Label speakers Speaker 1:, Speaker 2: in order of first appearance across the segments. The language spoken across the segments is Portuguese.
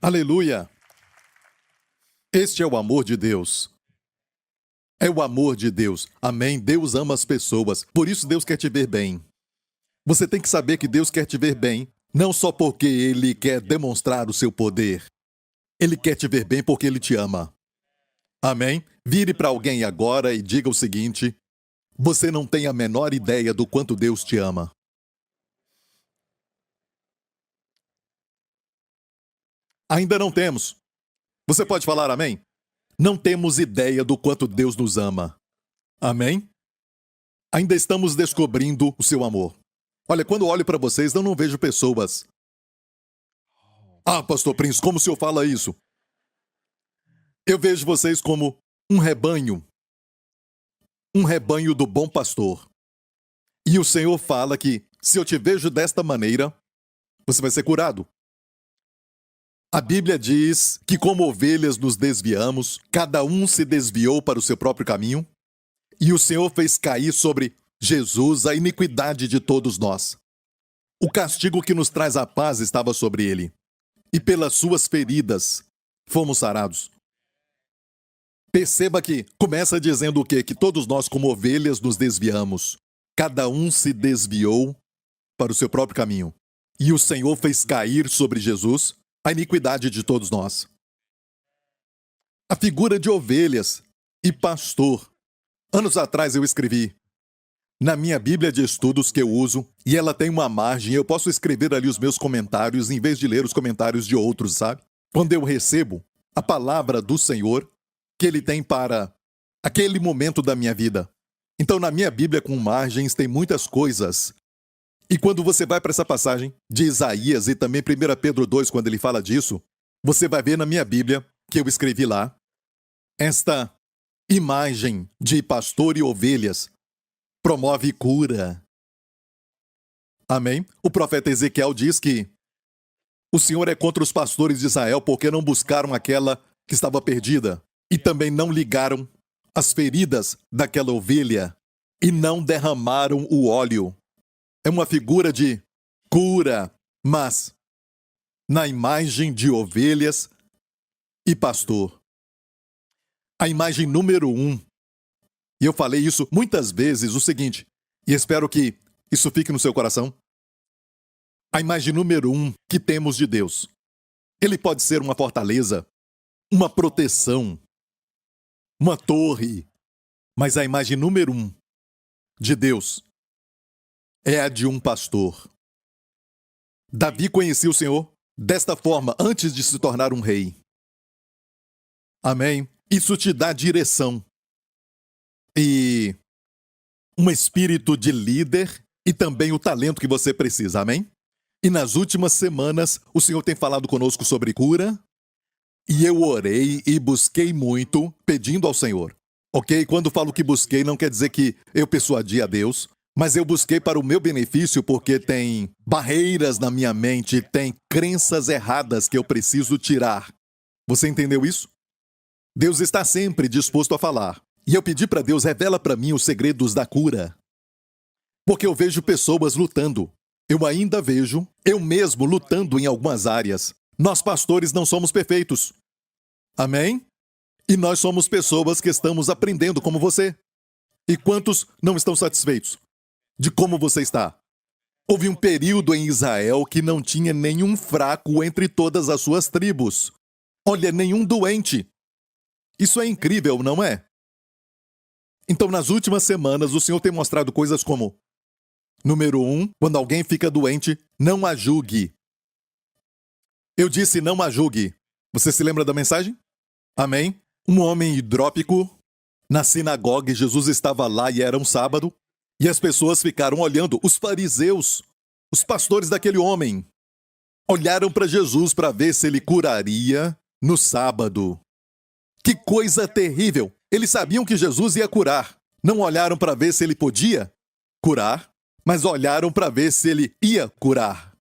Speaker 1: Aleluia! Este é o amor de Deus. É o amor de Deus. Amém? Deus ama as pessoas. Por isso Deus quer te ver bem. Você tem que saber que Deus quer te ver bem, não só porque Ele quer demonstrar o seu poder. Ele quer te ver bem porque Ele te ama. Amém? Vire para alguém agora e diga o seguinte: você não tem a menor ideia do quanto Deus te ama. Ainda não temos. Você pode falar amém? Não temos ideia do quanto Deus nos ama. Amém? Ainda estamos descobrindo o seu amor. Olha, quando eu olho para vocês, eu não vejo pessoas. Ah, Pastor Prince, como o senhor fala isso? Eu vejo vocês como um rebanho do bom pastor. E o Senhor fala que, se eu te vejo desta maneira, você vai ser curado. A Bíblia diz que, como ovelhas nos desviamos, cada um se desviou para o seu próprio caminho, e o Senhor fez cair sobre Jesus a iniquidade de todos nós. O castigo que nos traz a paz estava sobre ele, e pelas suas feridas fomos sarados. Perceba que começa dizendo o quê? Que todos nós, como ovelhas, nos desviamos. Cada um se desviou para o seu próprio caminho. E o Senhor fez cair sobre Jesus a iniquidade de todos nós. A figura de ovelhas e pastor. Anos atrás eu escrevi na minha Bíblia de estudos que eu uso, e ela tem uma margem, eu posso escrever ali os meus comentários em vez de ler os comentários de outros, sabe? Quando eu recebo a palavra do Senhor que Ele tem para aquele momento da minha vida. Então, na minha Bíblia com margens tem muitas coisas. E quando você vai para essa passagem de Isaías e também 1 Pedro 2, quando ele fala disso, você vai ver na minha Bíblia, que eu escrevi lá, esta imagem de pastor e ovelhas promove cura. Amém? O profeta Ezequiel diz que o Senhor é contra os pastores de Israel porque não buscaram aquela que estava perdida e também não ligaram as feridas daquela ovelha e não derramaram o óleo. É uma figura de cura, mas na imagem de ovelhas e pastor. A imagem número 1, e eu falei isso muitas vezes, o seguinte, e espero que isso fique no seu coração. A imagem número 1 que temos de Deus. Ele pode ser uma fortaleza, uma proteção, uma torre, mas a imagem número 1 de Deus é a de um pastor. Davi conhecia o Senhor desta forma antes de se tornar um rei. Amém? Isso te dá direção e um espírito de líder e também o talento que você precisa. Amém? E nas últimas semanas, o Senhor tem falado conosco sobre cura e eu orei e busquei muito pedindo ao Senhor. Ok? Quando falo que busquei, não quer dizer que eu persuadi a Deus, mas eu busquei para o meu benefício porque tem barreiras na minha mente, tem crenças erradas que eu preciso tirar. Você entendeu isso? Deus está sempre disposto a falar. E eu pedi para Deus, revela para mim os segredos da cura. Porque eu vejo pessoas lutando. Eu ainda vejo eu mesmo lutando em algumas áreas. Nós pastores não somos perfeitos. Amém? E nós somos pessoas que estamos aprendendo como você. E quantos não estão satisfeitos de como você está? Houve um período em Israel que não tinha nenhum fraco entre todas as suas tribos. Olha, nenhum doente. Isso é incrível, não é? Então, nas últimas semanas, o Senhor tem mostrado coisas como: número 1, quando alguém fica doente, não a julgue. Eu disse não a julgue. Você se lembra da mensagem? Amém? Um homem hidrópico, na sinagoga, Jesus estava lá e era um sábado, e as pessoas ficaram olhando, os fariseus, os pastores daquele homem, olharam para Jesus para ver se ele curaria no sábado. Que coisa terrível! Eles sabiam que Jesus ia curar. Não olharam para ver se ele podia curar, mas olharam para ver se ele ia curar.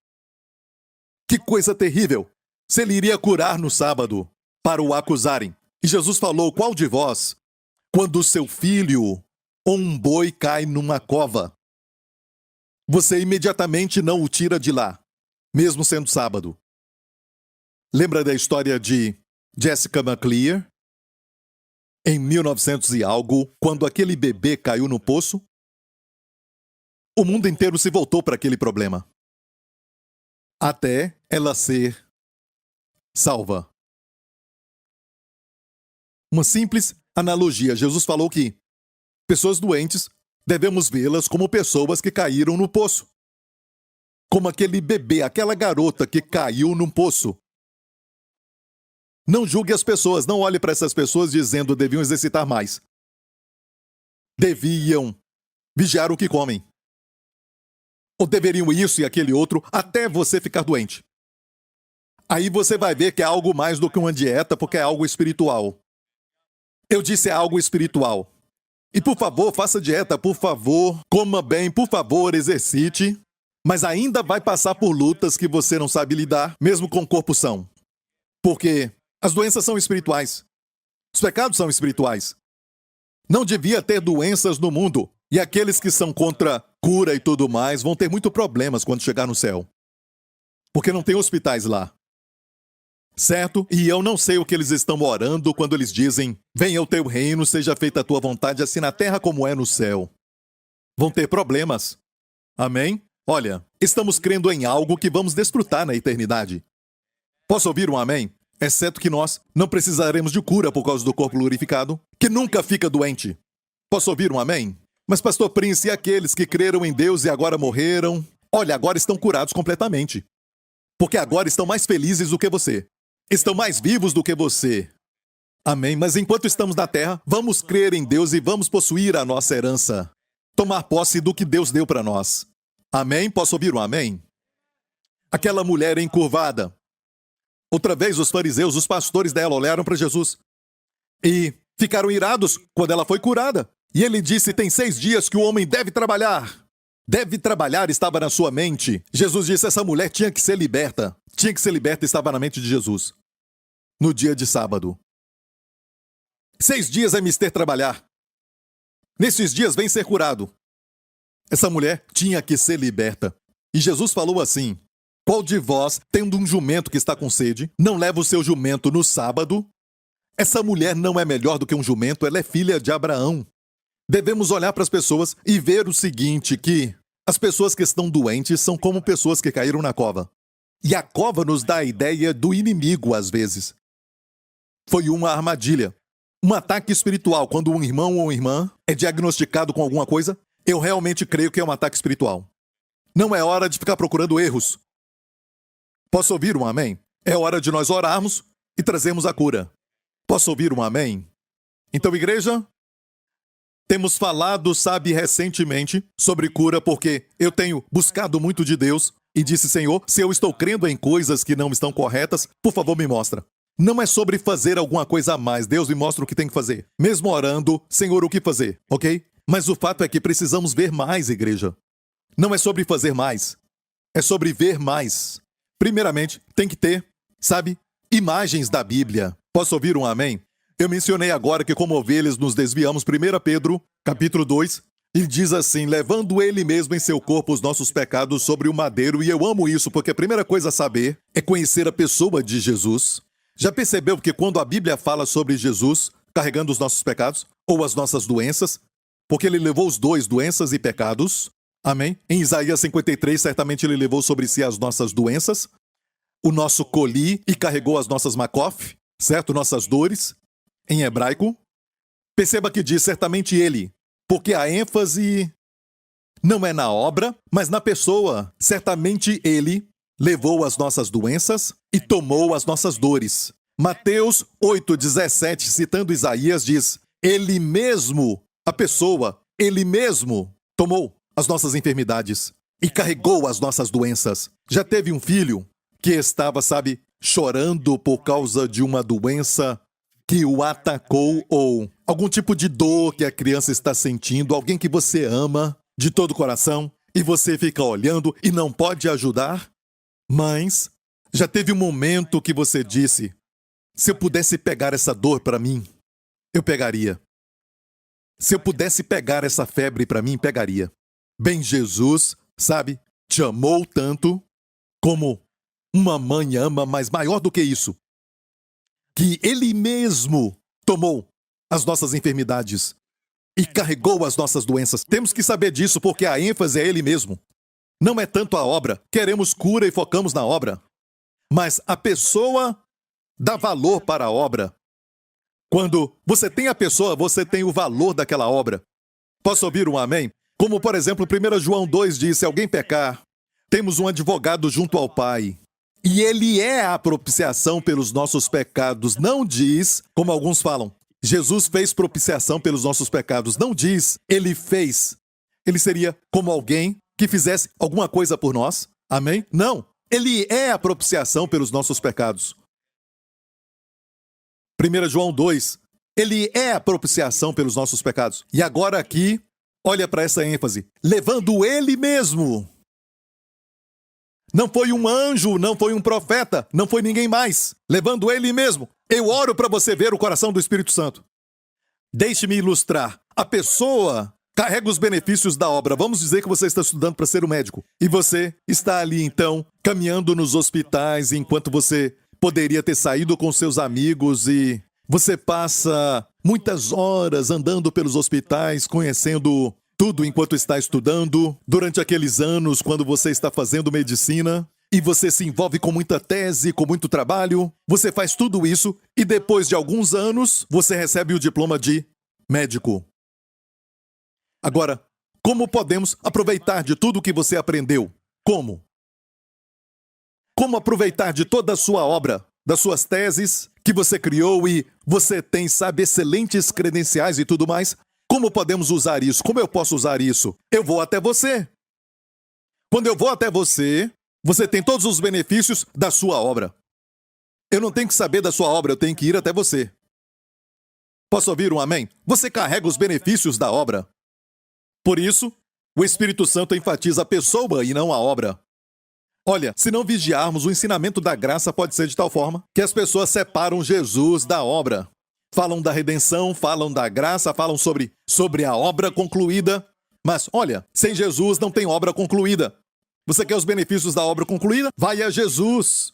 Speaker 1: Que coisa terrível! Se ele iria curar no sábado, para o acusarem. E Jesus falou: qual de vós, quando o seu filho ou um boi cai numa cova, você imediatamente não o tira de lá, mesmo sendo sábado? Lembra da história de Jessica McClear? Em 1900 e algo, quando aquele bebê caiu no poço, o mundo inteiro se voltou para aquele problema. Até ela ser salva. Uma simples analogia. Jesus falou que pessoas doentes devemos vê-las como pessoas que caíram no poço. Como aquele bebê, aquela garota que caiu num poço. Não julgue as pessoas, não olhe para essas pessoas dizendo deviam exercitar mais. Deviam vigiar o que comem. Ou deveriam isso e aquele outro até você ficar doente. Aí você vai ver que é algo mais do que uma dieta, porque é algo espiritual. Eu disse é algo espiritual. E por favor, faça dieta, por favor, coma bem, por favor, exercite. Mas ainda vai passar por lutas que você não sabe lidar, mesmo com o corpo são. Porque as doenças são espirituais. Os pecados são espirituais. Não devia ter doenças no mundo. E aqueles que são contra cura e tudo mais vão ter muitos problemas quando chegar no céu. Porque não tem hospitais lá. Certo? E eu não sei o que eles estão orando quando eles dizem: venha o teu reino, seja feita a tua vontade, assim na terra como é no céu. Vão ter problemas. Amém? Olha, estamos crendo em algo que vamos desfrutar na eternidade. Posso ouvir um amém? Exceto que nós não precisaremos de cura por causa do corpo glorificado, que nunca fica doente. Posso ouvir um amém? Mas, pastor Prince, e aqueles que creram em Deus e agora morreram? Olha, agora estão curados completamente. Porque agora estão mais felizes do que você. Estão mais vivos do que você. Amém? Mas enquanto estamos na terra, vamos crer em Deus e vamos possuir a nossa herança. Tomar posse do que Deus deu para nós. Amém? Posso ouvir um amém? Aquela mulher encurvada. Outra vez os fariseus, os pastores dela olharam para Jesus e ficaram irados quando ela foi curada. E ele disse, tem 6 dias que o homem deve trabalhar. Deve trabalhar estava na sua mente. Jesus disse, essa mulher tinha que ser liberta. Tinha que ser liberta, estava na mente de Jesus. No dia de sábado. 6 dias é mister trabalhar. Nesses dias vem ser curado. Essa mulher tinha que ser liberta. E Jesus falou assim, qual de vós, tendo um jumento que está com sede, não leva o seu jumento no sábado? Essa mulher não é melhor do que um jumento, ela é filha de Abraão. Devemos olhar para as pessoas e ver o seguinte, que as pessoas que estão doentes são como pessoas que caíram na cova. E a cova nos dá a ideia do inimigo, às vezes. Foi uma armadilha. Um ataque espiritual. Quando um irmão ou uma irmã é diagnosticado com alguma coisa, eu realmente creio que é um ataque espiritual. Não é hora de ficar procurando erros. Posso ouvir um amém? É hora de nós orarmos e trazermos a cura. Posso ouvir um amém? Então, igreja, temos falado, sabe, recentemente sobre cura porque eu tenho buscado muito de Deus e disse, Senhor, se eu estou crendo em coisas que não estão corretas, por favor, me mostra. Não é sobre fazer alguma coisa a mais. Deus me mostra o que tem que fazer. Mesmo orando, Senhor, o que fazer, ok? Mas o fato é que precisamos ver mais, igreja. Não é sobre fazer mais. É sobre ver mais. Primeiramente, tem que ter, sabe, imagens da Bíblia. Posso ouvir um amém? Eu mencionei agora que como ovelhas nos desviamos. 1 Pedro, capítulo 2, ele diz assim, levando ele mesmo em seu corpo os nossos pecados sobre o madeiro. E eu amo isso, porque a primeira coisa a saber é conhecer a pessoa de Jesus. Já percebeu que quando a Bíblia fala sobre Jesus carregando os nossos pecados ou as nossas doenças, porque ele levou os dois, doenças e pecados, amém? Em Isaías 53, certamente ele levou sobre si as nossas doenças, o nosso coli e carregou as nossas makof, certo? Nossas dores, em hebraico. Perceba que diz certamente ele, porque a ênfase não é na obra, mas na pessoa. Certamente ele levou as nossas doenças e tomou as nossas dores. Mateus 8,17, citando Isaías, diz, ele mesmo, a pessoa, ele mesmo tomou as nossas enfermidades e carregou as nossas doenças. Já teve um filho que estava, sabe, chorando por causa de uma doença que o atacou ou algum tipo de dor que a criança está sentindo, alguém que você ama de todo o coração e você fica olhando e não pode ajudar? Mas já teve um momento que você disse, se eu pudesse pegar essa dor para mim, eu pegaria. Se eu pudesse pegar essa febre para mim, pegaria. Bem, Jesus, sabe, te amou tanto como uma mãe ama, mas maior do que isso, que Ele mesmo tomou as nossas enfermidades e carregou as nossas doenças. Temos que saber disso porque a ênfase é Ele mesmo. Não é tanto a obra. Queremos cura e focamos na obra. Mas a pessoa dá valor para a obra. Quando você tem a pessoa, você tem o valor daquela obra. Posso ouvir um amém? Como, por exemplo, 1 João 2 diz, se alguém pecar, temos um advogado junto ao Pai. E Ele é a propiciação pelos nossos pecados. Não diz, como alguns falam, Jesus fez propiciação pelos nossos pecados. Não diz, Ele fez. Ele seria como alguém que fizesse alguma coisa por nós. Amém? Não. Ele é a propiciação pelos nossos pecados. 1 João 2. Ele é a propiciação pelos nossos pecados. E agora aqui, olha para essa ênfase. Levando Ele mesmo. Não foi um anjo, não foi um profeta, não foi ninguém mais. Levando Ele mesmo. Eu oro para você ver o coração do Espírito Santo. Deixe-me ilustrar. A pessoa carrega os benefícios da obra. Vamos dizer que você está estudando para ser um médico. E você está ali, então, caminhando nos hospitais, enquanto você poderia ter saído com seus amigos e você passa muitas horas andando pelos hospitais, conhecendo tudo enquanto está estudando. Durante aqueles anos, quando você está fazendo medicina, e você se envolve com muita tese, com muito trabalho, você faz tudo isso e depois de alguns anos, você recebe o diploma de médico. Agora, como podemos aproveitar de tudo que você aprendeu? Como? Como aproveitar de toda a sua obra, das suas teses que você criou e você tem, sabe, excelentes credenciais e tudo mais? Como podemos usar isso? Como eu posso usar isso? Eu vou até você. Quando eu vou até você, você tem todos os benefícios da sua obra. Eu não tenho que saber da sua obra, eu tenho que ir até você. Posso ouvir um amém? Você carrega os benefícios da obra. Por isso, o Espírito Santo enfatiza a pessoa e não a obra. Olha, se não vigiarmos, o ensinamento da graça pode ser de tal forma que as pessoas separam Jesus da obra. Falam da redenção, falam da graça, falam sobre a obra concluída. Mas, olha, sem Jesus não tem obra concluída. Você quer os benefícios da obra concluída? Vai a Jesus.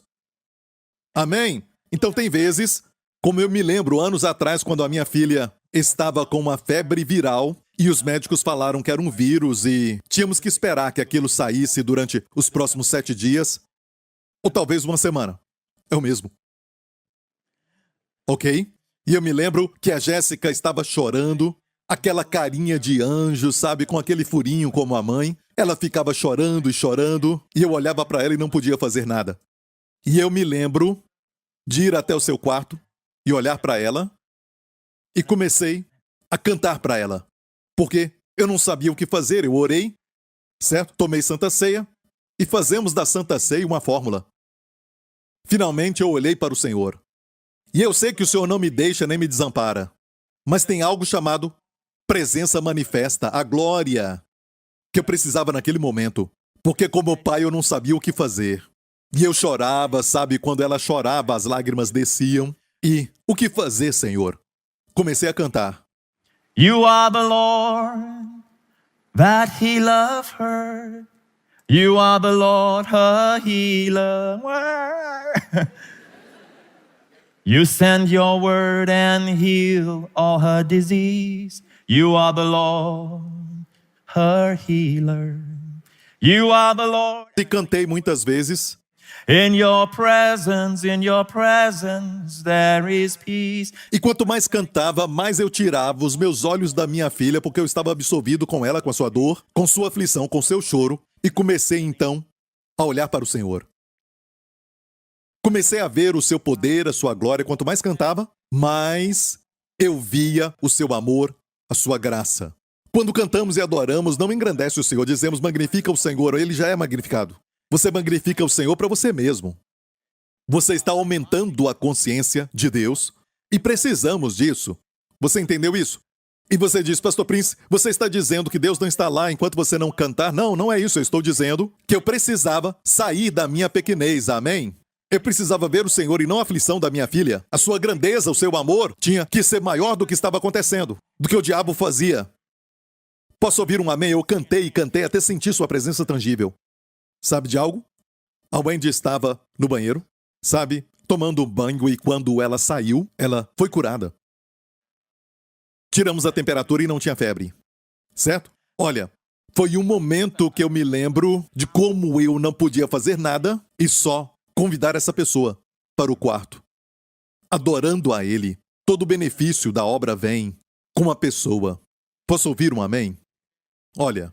Speaker 1: Amém? Então tem vezes, como eu me lembro anos atrás, quando a minha filha estava com uma febre viral e os médicos falaram que era um vírus e tínhamos que esperar que aquilo saísse durante os próximos 7 dias ou talvez uma semana. É o mesmo. Ok? E eu me lembro que a Jéssica estava chorando, aquela carinha de anjo, sabe, com aquele furinho como a mãe. Ela ficava chorando e chorando e eu olhava para ela e não podia fazer nada. E eu me lembro de ir até o seu quarto e olhar para ela e comecei a cantar para ela. Porque eu não sabia o que fazer, eu orei, certo? Tomei Santa Ceia e fazemos da Santa Ceia uma fórmula. Finalmente eu olhei para o Senhor. E eu sei que o Senhor não me deixa nem me desampara. Mas tem algo chamado presença manifesta, a glória, que eu precisava naquele momento. Porque como pai eu não sabia o que fazer. E eu chorava, sabe? Quando ela chorava, as lágrimas desciam. E o que fazer, Senhor? Comecei a cantar.
Speaker 2: You are the Lord that healeth her. You are the Lord, her healer. You send your word and heal all her disease. You are the Lord, her healer. You are the Lord.
Speaker 1: E cantei muitas vezes.
Speaker 2: In your presence, there is peace.
Speaker 1: E quanto mais cantava, mais eu tirava os meus olhos da minha filha, porque eu estava absorvido com ela, com a sua dor, com sua aflição, com seu choro, e comecei então a olhar para o Senhor. Comecei a ver o seu poder, a sua glória. Quanto mais cantava, mais eu via o seu amor, a sua graça. Quando cantamos e adoramos, não engrandece o Senhor, dizemos magnifica o Senhor, ele já é magnificado. Você magnifica o Senhor para você mesmo. Você está aumentando a consciência de Deus e precisamos disso. Você entendeu isso? E você diz, Pastor Prince, você está dizendo que Deus não está lá enquanto você não cantar? Não, não é isso. Eu estou dizendo que eu precisava sair da minha pequenez. Amém? Eu precisava ver o Senhor e não a aflição da minha filha. A sua grandeza, o seu amor, tinha que ser maior do que estava acontecendo, do que o diabo fazia. Posso ouvir um amém? Eu cantei e cantei até sentir sua presença tangível. Sabe de algo? A Wendy estava no banheiro, sabe, tomando um banho, e quando ela saiu, ela foi curada. Tiramos a temperatura e não tinha febre. Certo? Olha, foi um momento que eu me lembro de como eu não podia fazer nada e só convidar essa pessoa para o quarto. Adorando a Ele, todo o benefício da obra vem com a pessoa. Posso ouvir um amém? Olha,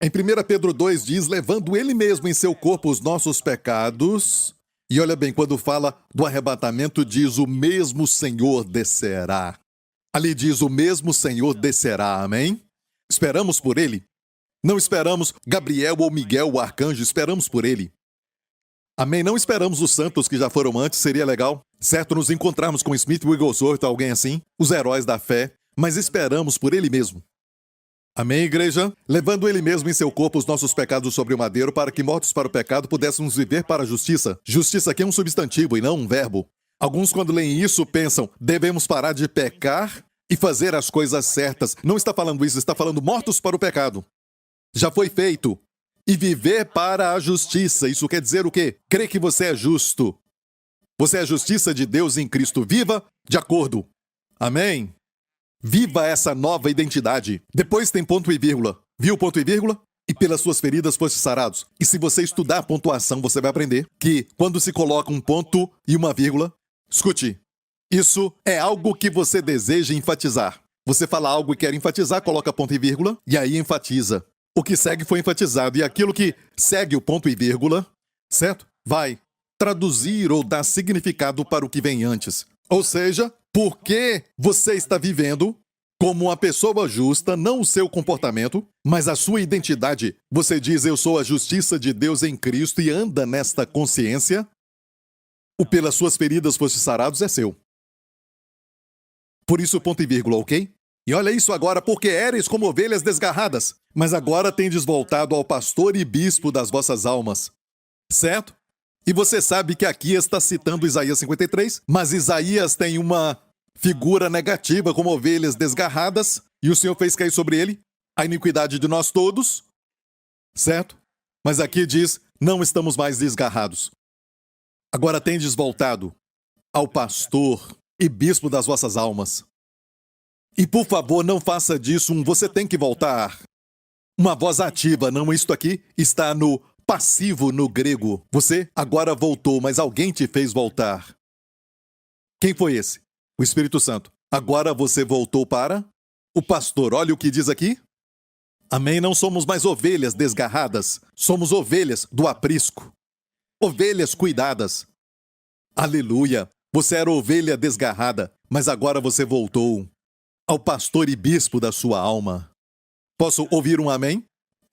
Speaker 1: em 1 Pedro 2 diz, levando Ele mesmo em seu corpo os nossos pecados. E olha bem, quando fala do arrebatamento, diz, o mesmo Senhor descerá. Ali diz, o mesmo Senhor descerá, amém? Esperamos por Ele. Não esperamos Gabriel ou Miguel, o arcanjo, esperamos por Ele. Amém? Não esperamos os santos que já foram antes, seria legal, certo? Nos encontrarmos com Smith Wigglesworth, alguém assim, os heróis da fé, mas esperamos por Ele mesmo. Amém, igreja? Levando Ele mesmo em seu corpo os nossos pecados sobre o madeiro, para que, mortos para o pecado, pudéssemos viver para a justiça. Justiça aqui é um substantivo e não um verbo. Alguns, quando leem isso, pensam, devemos parar de pecar e fazer as coisas certas. Não está falando isso, está falando mortos para o pecado. Já foi feito. E viver para a justiça. Isso quer dizer o quê? Crer que você é justo. Você é a justiça de Deus em Cristo. Viva de acordo. Amém? Viva essa nova identidade. Depois tem ponto e vírgula. Viu ponto e vírgula? E pelas suas feridas foste sarados. E se você estudar a pontuação, você vai aprender que quando se coloca um ponto e uma vírgula, escute, isso é algo que você deseja enfatizar. Você fala algo e quer enfatizar, coloca ponto e vírgula, e aí enfatiza. O que segue foi enfatizado, e aquilo que segue o ponto e vírgula, certo? Vai traduzir ou dar significado para o que vem antes. Ou seja, porque você está vivendo como uma pessoa justa, não o seu comportamento, mas a sua identidade. Você diz, eu sou a justiça de Deus em Cristo, e anda nesta consciência. O pelas suas feridas foste sarados é seu. Por isso, ponto e vírgula, ok? E olha isso agora, porque éreis como ovelhas desgarradas, mas agora tendes voltado ao pastor e bispo das vossas almas. Certo? E você sabe que aqui está citando Isaías 53, mas Isaías tem uma figura negativa como ovelhas desgarradas, e o Senhor fez cair sobre ele a iniquidade de nós todos. Certo? Mas aqui diz, não estamos mais desgarrados. Agora tendes voltado ao pastor e bispo das vossas almas. E por favor, não faça disso um você tem que voltar. Uma voz ativa, não, isto aqui está no passivo no grego. Você agora voltou, mas alguém te fez voltar. Quem foi esse? O Espírito Santo. Agora você voltou para o pastor. Olha o que diz aqui. Amém? Não somos mais ovelhas desgarradas. Somos ovelhas do aprisco. Ovelhas cuidadas. Aleluia. Você era ovelha desgarrada, mas agora você voltou ao pastor e bispo da sua alma. Posso ouvir um amém?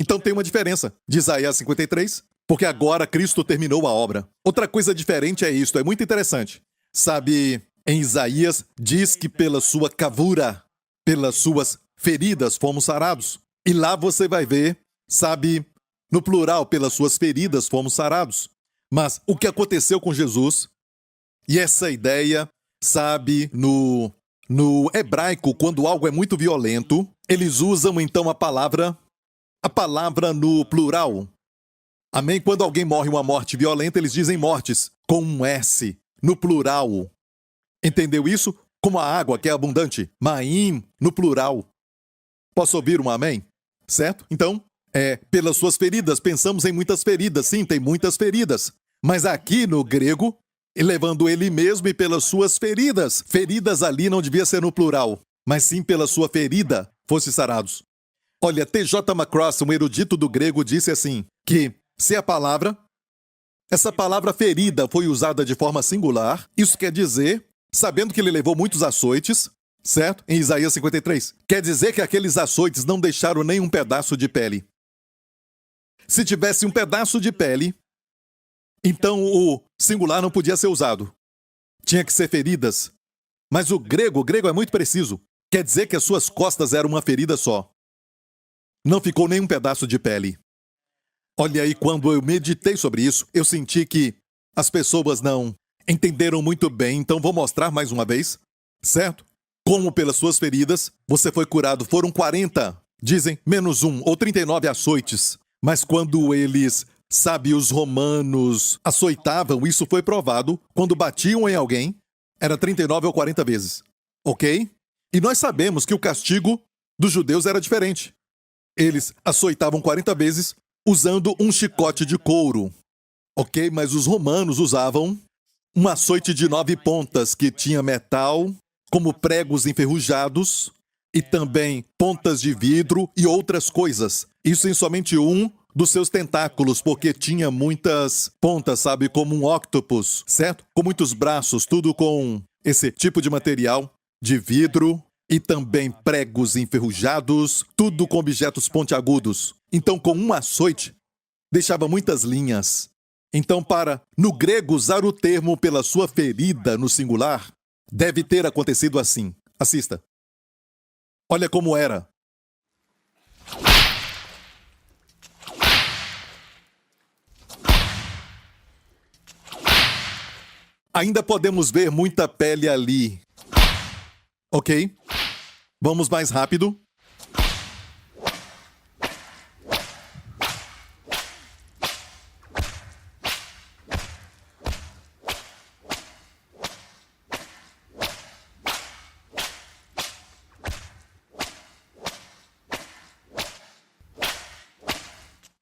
Speaker 1: Então tem uma diferença de Isaías 53, porque agora Cristo terminou a obra. Outra coisa diferente é isto, é muito interessante. Sabe, em Isaías diz que pela sua cavura, pelas suas feridas fomos sarados. E lá você vai ver, sabe, no plural, pelas suas feridas fomos sarados. Mas o que aconteceu com Jesus, e essa ideia, sabe, no hebraico, quando algo é muito violento, eles usam então a palavra no plural. Amém? Quando alguém morre uma morte violenta, eles dizem mortes, com um S, no plural. Entendeu isso? Como a água que é abundante, maim, no plural. Posso ouvir um amém? Certo? Então, pelas suas feridas, pensamos em muitas feridas. Sim, tem muitas feridas. Mas aqui no grego, levando ele mesmo e pelas suas feridas. Feridas ali não devia ser no plural, mas sim pela sua ferida, fosse sarados. Olha, T.J. Macross, um erudito do grego, disse assim, que se essa palavra ferida foi usada de forma singular, isso quer dizer, sabendo que ele levou muitos açoites, certo? Em Isaías 53, quer dizer que aqueles açoites não deixaram nem um pedaço de pele. Se tivesse um pedaço de pele, então o singular não podia ser usado. Tinha que ser feridas. Mas o grego é muito preciso. Quer dizer que as suas costas eram uma ferida só. Não ficou nem um pedaço de pele. Olha aí, quando eu meditei sobre isso, eu senti que as pessoas não entenderam muito bem, então vou mostrar mais uma vez, certo? Como pelas suas feridas você foi curado. Foram 40, dizem, menos um, ou 39 açoites. Mas quando eles Sabe, os romanos açoitavam, isso foi provado, quando batiam em alguém, era 39 ou 40 vezes, ok? E nós sabemos que o castigo dos judeus era diferente. Eles açoitavam 40 vezes usando um chicote de couro, ok? Mas os romanos usavam um açoite de 9 pontas que tinha metal, como pregos enferrujados, e também pontas de vidro e outras coisas. Isso em somente um dos seus tentáculos, porque tinha muitas pontas, sabe, como um octopus, certo? Com muitos braços, tudo com esse tipo de material de vidro e também pregos enferrujados, tudo com objetos pontiagudos. Então, com um açoite, deixava muitas linhas. Então, no grego, usar o termo pela sua ferida no singular, deve ter acontecido assim. Assista. Olha como era. Ainda podemos ver muita pele ali. Ok? Vamos mais rápido.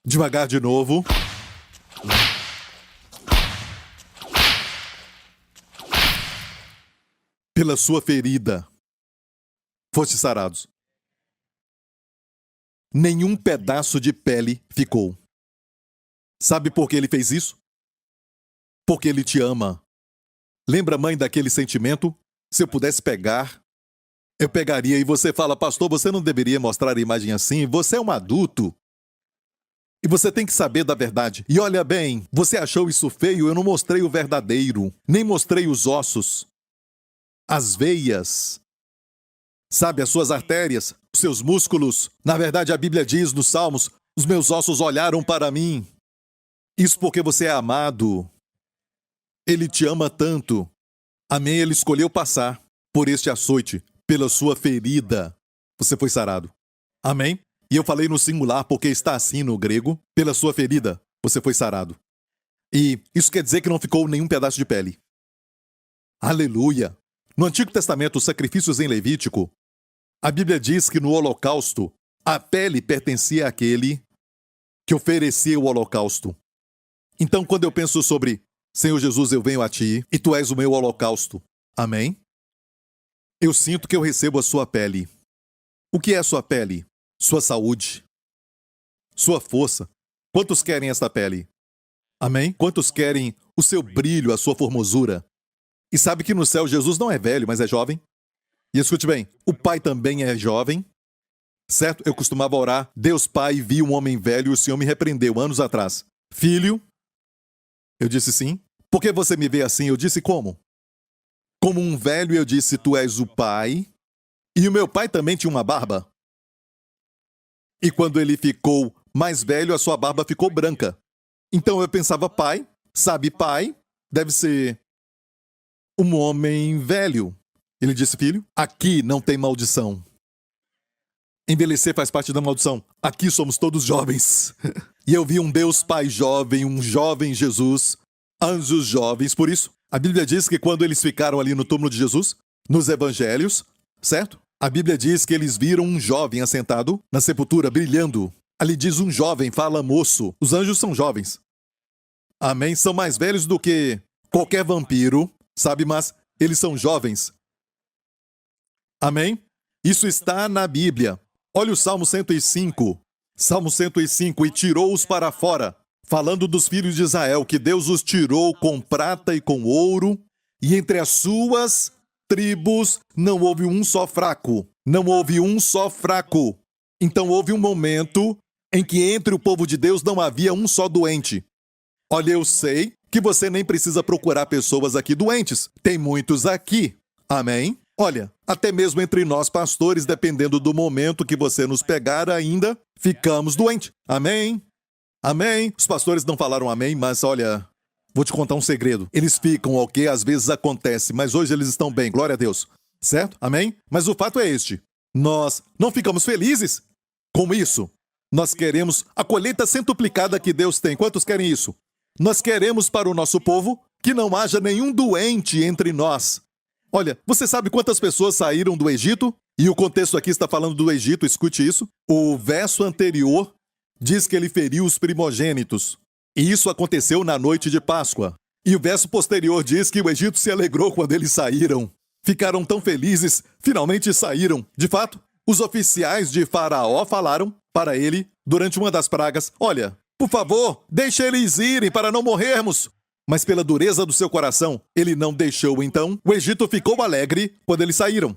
Speaker 1: Devagar de novo. Pela sua ferida, foste sarados. Nenhum pedaço de pele ficou. Sabe por que ele fez isso? Porque ele te ama. Lembra, mãe, daquele sentimento? Se eu pudesse pegar, eu pegaria. E você fala, pastor, você não deveria mostrar a imagem assim. Você é um adulto. E você tem que saber da verdade. E olha bem, você achou isso feio? Eu não mostrei o verdadeiro. Nem mostrei os ossos. As veias. Sabe, as suas artérias, os seus músculos. Na verdade, a Bíblia diz nos Salmos, os meus ossos olharam para mim. Isso porque você é amado. Ele te ama tanto. Amém? Ele escolheu passar por este açoite, pela sua ferida. Você foi sarado. Amém? E eu falei no singular porque está assim no grego. Pela sua ferida, você foi sarado. E isso quer dizer que não ficou nenhum pedaço de pele. Aleluia! No Antigo Testamento, os sacrifícios em Levítico, a Bíblia diz que no holocausto, a pele pertencia àquele que oferecia o holocausto. Então, quando eu penso sobre Senhor Jesus, eu venho a ti e tu és o meu holocausto. Amém? Eu sinto que eu recebo a sua pele. O que é a sua pele? Sua saúde. Sua força. Quantos querem esta pele? Amém? Quantos querem o seu brilho, a sua formosura? E sabe que no céu Jesus não é velho, mas é jovem? E escute bem, o Pai também é jovem. Certo? Eu costumava orar, Deus Pai, vi um homem velho e o Senhor me repreendeu anos atrás. Filho? Eu disse sim. Por que você me vê assim? Eu disse como? Como um velho, eu disse, tu és o Pai. E o meu pai também tinha uma barba. E quando ele ficou mais velho, a sua barba ficou branca. Então eu pensava, pai, sabe, pai, deve ser um homem velho. Ele disse, filho, aqui não tem maldição. Envelhecer faz parte da maldição. Aqui somos todos jovens. E eu vi um Deus Pai jovem, um jovem Jesus, anjos jovens. Por isso, a Bíblia diz que quando eles ficaram ali no túmulo de Jesus, nos evangelhos, certo? A Bíblia diz que eles viram um jovem assentado na sepultura, brilhando. Ali diz um jovem, fala moço. Os anjos são jovens. Amém? São mais velhos do que qualquer vampiro, sabe? Mas eles são jovens. Amém? Isso está na Bíblia. Olha o Salmo 105. Salmo 105. E tirou-os para fora, falando dos filhos de Israel, que Deus os tirou com prata e com ouro, e entre as suas tribos não houve um só fraco. Não houve um só fraco. Então houve um momento em que entre o povo de Deus não havia um só doente. Olha, eu sei que você nem precisa procurar pessoas aqui doentes. Tem muitos aqui. Amém? Olha, até mesmo entre nós pastores, dependendo do momento que você nos pegar ainda, ficamos doentes. Amém? Amém? Os pastores não falaram amém, mas olha, vou te contar um segredo. Eles ficam, ok? Às vezes acontece, mas hoje eles estão bem, glória a Deus. Certo? Amém? Mas o fato é este. Nós não ficamos felizes com isso. Nós queremos a colheita centuplicada que Deus tem. Quantos querem isso? Nós queremos para o nosso povo que não haja nenhum doente entre nós. Olha, você sabe quantas pessoas saíram do Egito? E o contexto aqui está falando do Egito, escute isso. O verso anterior diz que ele feriu os primogênitos. E isso aconteceu na noite de Páscoa. E o verso posterior diz que o Egito se alegrou quando eles saíram. Ficaram tão felizes, finalmente saíram. De fato, os oficiais de Faraó falaram para ele, durante uma das pragas, olha, por favor, deixe eles irem para não morrermos. Mas pela dureza do seu coração, ele não deixou. Então, o Egito ficou alegre quando eles saíram.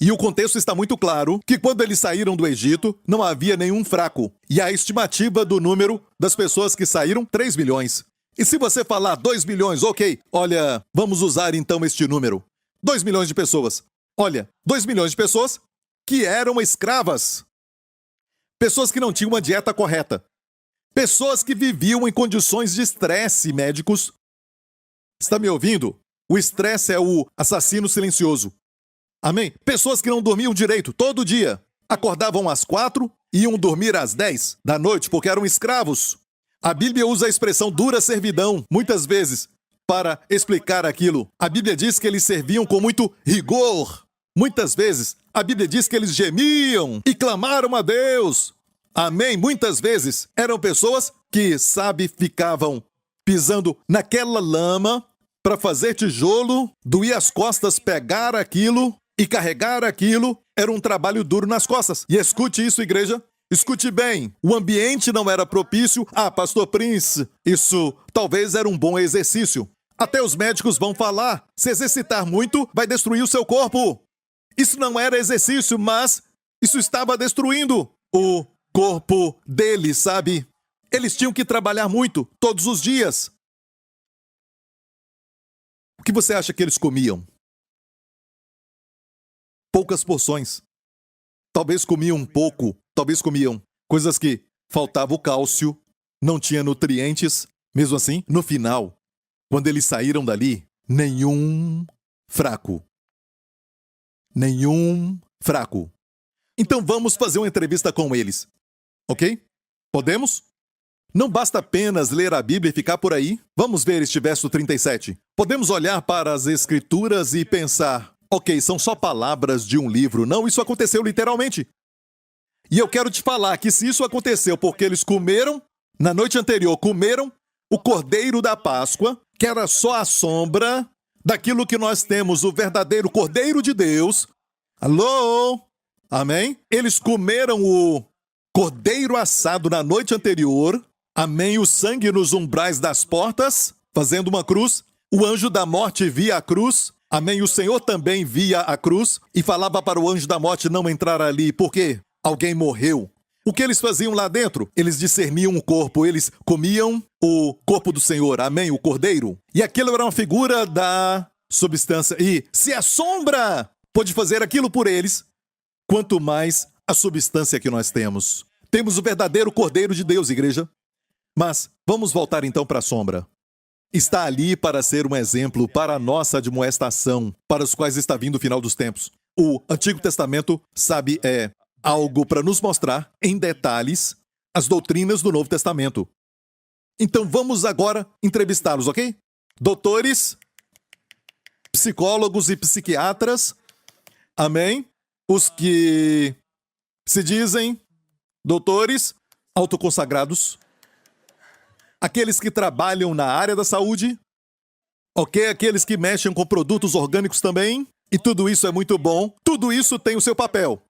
Speaker 1: E o contexto está muito claro que quando eles saíram do Egito, não havia nenhum fraco. E a estimativa do número das pessoas que saíram, 3 milhões. E se você falar 2 milhões, ok, olha, vamos usar então este número. 2 milhões de pessoas. Olha, 2 milhões de pessoas que eram escravas. Pessoas que não tinham uma dieta correta. Pessoas que viviam em condições de estresse médicos. Está me ouvindo? O estresse é o assassino silencioso. Amém? Pessoas que não dormiam direito todo dia. Acordavam às 4 e iam dormir às 10 da noite porque eram escravos. A Bíblia usa a expressão dura servidão, muitas vezes, para explicar aquilo. A Bíblia diz que eles serviam com muito rigor. Muitas vezes, a Bíblia diz que eles gemiam e clamaram a Deus. Amém? Muitas vezes, eram pessoas que, ficavam pisando naquela lama para fazer tijolo, doía as costas, pegar aquilo e carregar aquilo. Era um trabalho duro nas costas. E escute isso, igreja. Escute bem, o ambiente não era propício. Ah, pastor Prince, isso talvez era um bom exercício. Até os médicos vão falar, se exercitar muito vai destruir o seu corpo. Isso não era exercício, mas isso estava destruindo o corpo deles, sabe? Eles tinham que trabalhar muito, todos os dias. O que você acha que eles comiam? Poucas porções. Talvez comiam pouco, talvez comiam coisas que faltava o cálcio, não tinha nutrientes. Mesmo assim, no final, quando eles saíram dali, nenhum fraco. Nenhum fraco. Então vamos fazer uma entrevista com eles. Ok? Podemos? Não basta apenas ler a Bíblia e ficar por aí. Vamos ver este verso 37. Podemos olhar para as Escrituras e pensar, ok, são só palavras de um livro. Não, isso aconteceu literalmente. E eu quero te falar que se isso aconteceu porque eles comeram, na noite anterior, comeram o Cordeiro da Páscoa, que era só a sombra daquilo que nós temos, o verdadeiro Cordeiro de Deus. Alô? Amém? Eles comeram o cordeiro assado na noite anterior. Amém? O sangue nos umbrais das portas, fazendo uma cruz. O anjo da morte via a cruz. Amém? O Senhor também via a cruz e falava para o anjo da morte não entrar ali. Por quê? Alguém morreu. O que eles faziam lá dentro? Eles discerniam o corpo, eles comiam o corpo do Senhor, amém? O cordeiro. E aquilo era uma figura da substância. E se a sombra pode fazer aquilo por eles, quanto mais a substância que nós temos. Temos o verdadeiro Cordeiro de Deus, igreja. Mas vamos voltar então para a sombra. Está ali para ser um exemplo para a nossa admoestação, para os quais está vindo o final dos tempos. O Antigo Testamento, é algo para nos mostrar, em detalhes, as doutrinas do Novo Testamento. Então vamos agora entrevistá-los, ok? Doutores, psicólogos e psiquiatras, amém? Os que se dizem doutores autoconsagrados, aqueles que trabalham na área da saúde, ok? Aqueles que mexem com produtos orgânicos também, e tudo isso é muito bom, tudo isso tem o seu papel.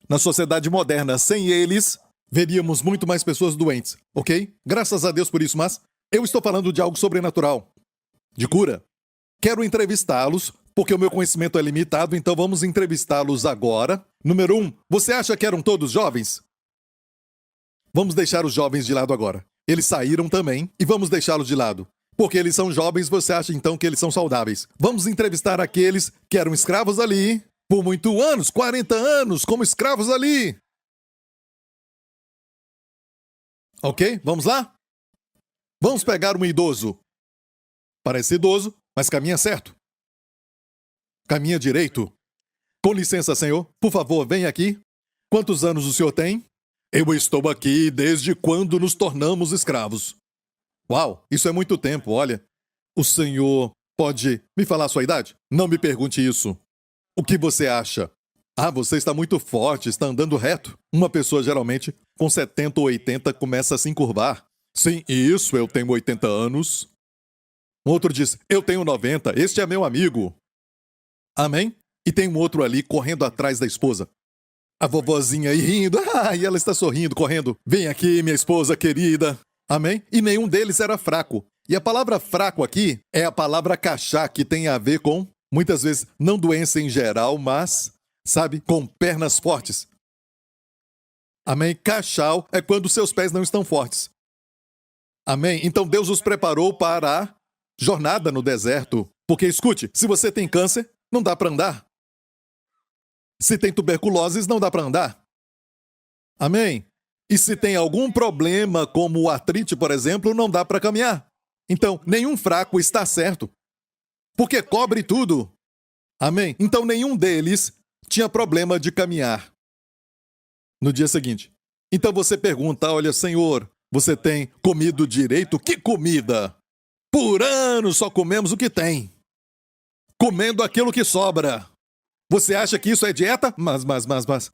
Speaker 1: Na sociedade moderna, sem eles, veríamos muito mais pessoas doentes, ok? Graças a Deus por isso, mas eu estou falando de algo sobrenatural, de cura. Quero entrevistá-los, porque o meu conhecimento é limitado, então vamos entrevistá-los agora. Número 1, você acha que eram todos jovens? Vamos deixar os jovens de lado agora. Eles saíram também, e vamos deixá-los de lado. Porque eles são jovens, você acha então que eles são saudáveis. Vamos entrevistar aqueles que eram escravos ali, por muitos anos, 40 anos, como escravos ali. Ok? Vamos lá? Vamos pegar um idoso. Parece idoso, mas caminha certo. Caminha direito. Com licença, senhor. Por favor, venha aqui. Quantos anos o senhor tem? Eu estou aqui desde quando nos tornamos escravos. Uau, isso é muito tempo, olha. O senhor pode me falar a sua idade? Não me pergunte isso. O que você acha? Ah, você está muito forte, está andando reto. Uma pessoa geralmente com 70 ou 80 começa a se encurvar. Sim, isso, eu tenho 80 anos. Outro diz, eu tenho 90, este é meu amigo. Amém? E tem um outro ali correndo atrás da esposa. A vovozinha aí rindo, e ela está sorrindo, correndo. Vem aqui, minha esposa querida. Amém? E nenhum deles era fraco. E a palavra fraco aqui é a palavra cachá, que tem a ver com, muitas vezes, não doença em geral, mas, sabe, com pernas fortes. Amém? Cachal é quando seus pés não estão fortes. Amém? Então Deus os preparou para a jornada no deserto. Porque, escute, se você tem câncer, não dá para andar. Se tem tuberculose, não dá para andar. Amém? E se tem algum problema, como artrite, por exemplo, não dá para caminhar. Então, nenhum fraco está certo. Porque cobre tudo. Amém? Então, nenhum deles tinha problema de caminhar. No dia seguinte. Então você pergunta, olha, Senhor, você tem comido direito? Que comida? Por ano só comemos o que tem. Comendo aquilo que sobra. Você acha que isso é dieta? Mas.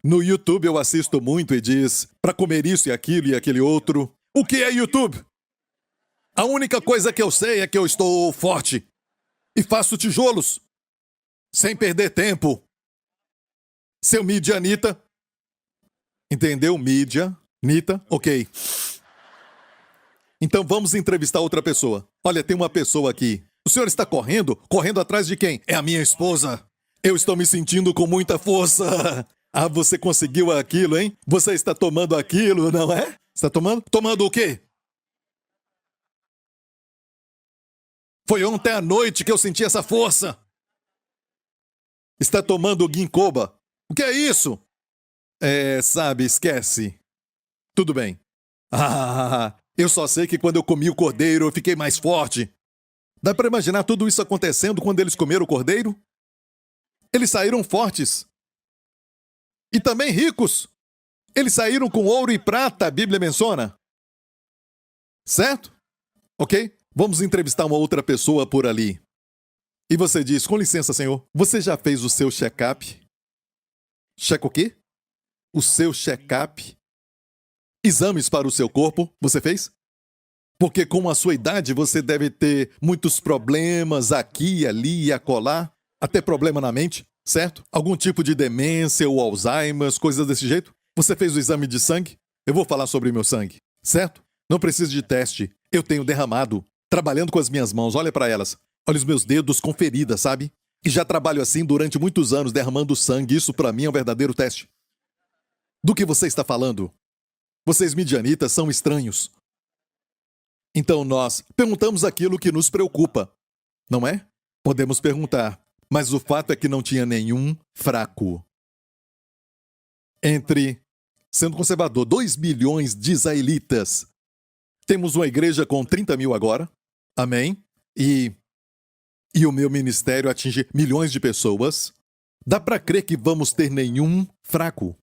Speaker 1: No YouTube eu assisto muito e diz para comer isso e aquele outro. O que é YouTube? A única coisa que eu sei é que eu estou forte. E faço tijolos. Sem perder tempo. Seu Midianita. Entendeu? Mídia. Nita. Ok. Então vamos entrevistar outra pessoa. Olha, tem uma pessoa aqui. O senhor está correndo? Correndo atrás de quem? É a minha esposa. Eu estou me sentindo com muita força. Ah, você conseguiu aquilo, hein? Você está tomando aquilo, não é? Está tomando? Tomando o quê? Foi ontem à noite que eu senti essa força. Está tomando ginkgoba. O que é isso? Sabe, esquece. Tudo bem. Eu só sei que quando eu comi o cordeiro, eu fiquei mais forte. Dá para imaginar tudo isso acontecendo quando eles comeram o cordeiro? Eles saíram fortes. E também ricos. Eles saíram com ouro e prata, a Bíblia menciona. Certo? Ok? Vamos entrevistar uma outra pessoa por ali. E você diz, com licença, senhor, você já fez o seu check-up? Check o quê? O seu check-up? Exames para o seu corpo, você fez? Porque com a sua idade você deve ter muitos problemas aqui, ali e acolá. Até problema na mente, certo? Algum tipo de demência ou Alzheimer, coisas desse jeito? Você fez o exame de sangue? Eu vou falar sobre meu sangue, certo? Não precisa de teste. Eu tenho derramado, trabalhando com as minhas mãos, olha para elas. Olha os meus dedos com feridas, sabe? E já trabalho assim durante muitos anos, derramando sangue. Isso para mim é um verdadeiro teste. Do que você está falando? Vocês midianitas são estranhos. Então nós perguntamos aquilo que nos preocupa, não é? Podemos perguntar. Mas o fato é que não tinha nenhum fraco. Sendo conservador, 2 milhões de israelitas. Temos uma igreja com 30 mil agora. Amém? E o meu ministério atinge milhões de pessoas. Dá para crer que vamos ter nenhum fraco.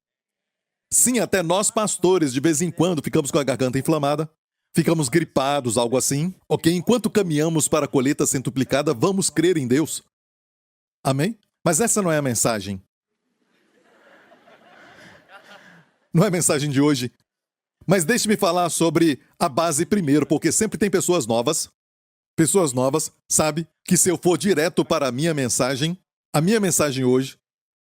Speaker 1: Sim, até nós pastores, de vez em quando, ficamos com a garganta inflamada. Ficamos gripados, algo assim. Ok? Enquanto caminhamos para a colheita centuplicada, vamos crer em Deus. Amém? Mas essa não é a mensagem. Não é a mensagem de hoje. Mas deixe-me falar sobre a base primeiro, porque sempre tem pessoas novas. Pessoas novas, sabe, que se eu for direto para a minha mensagem hoje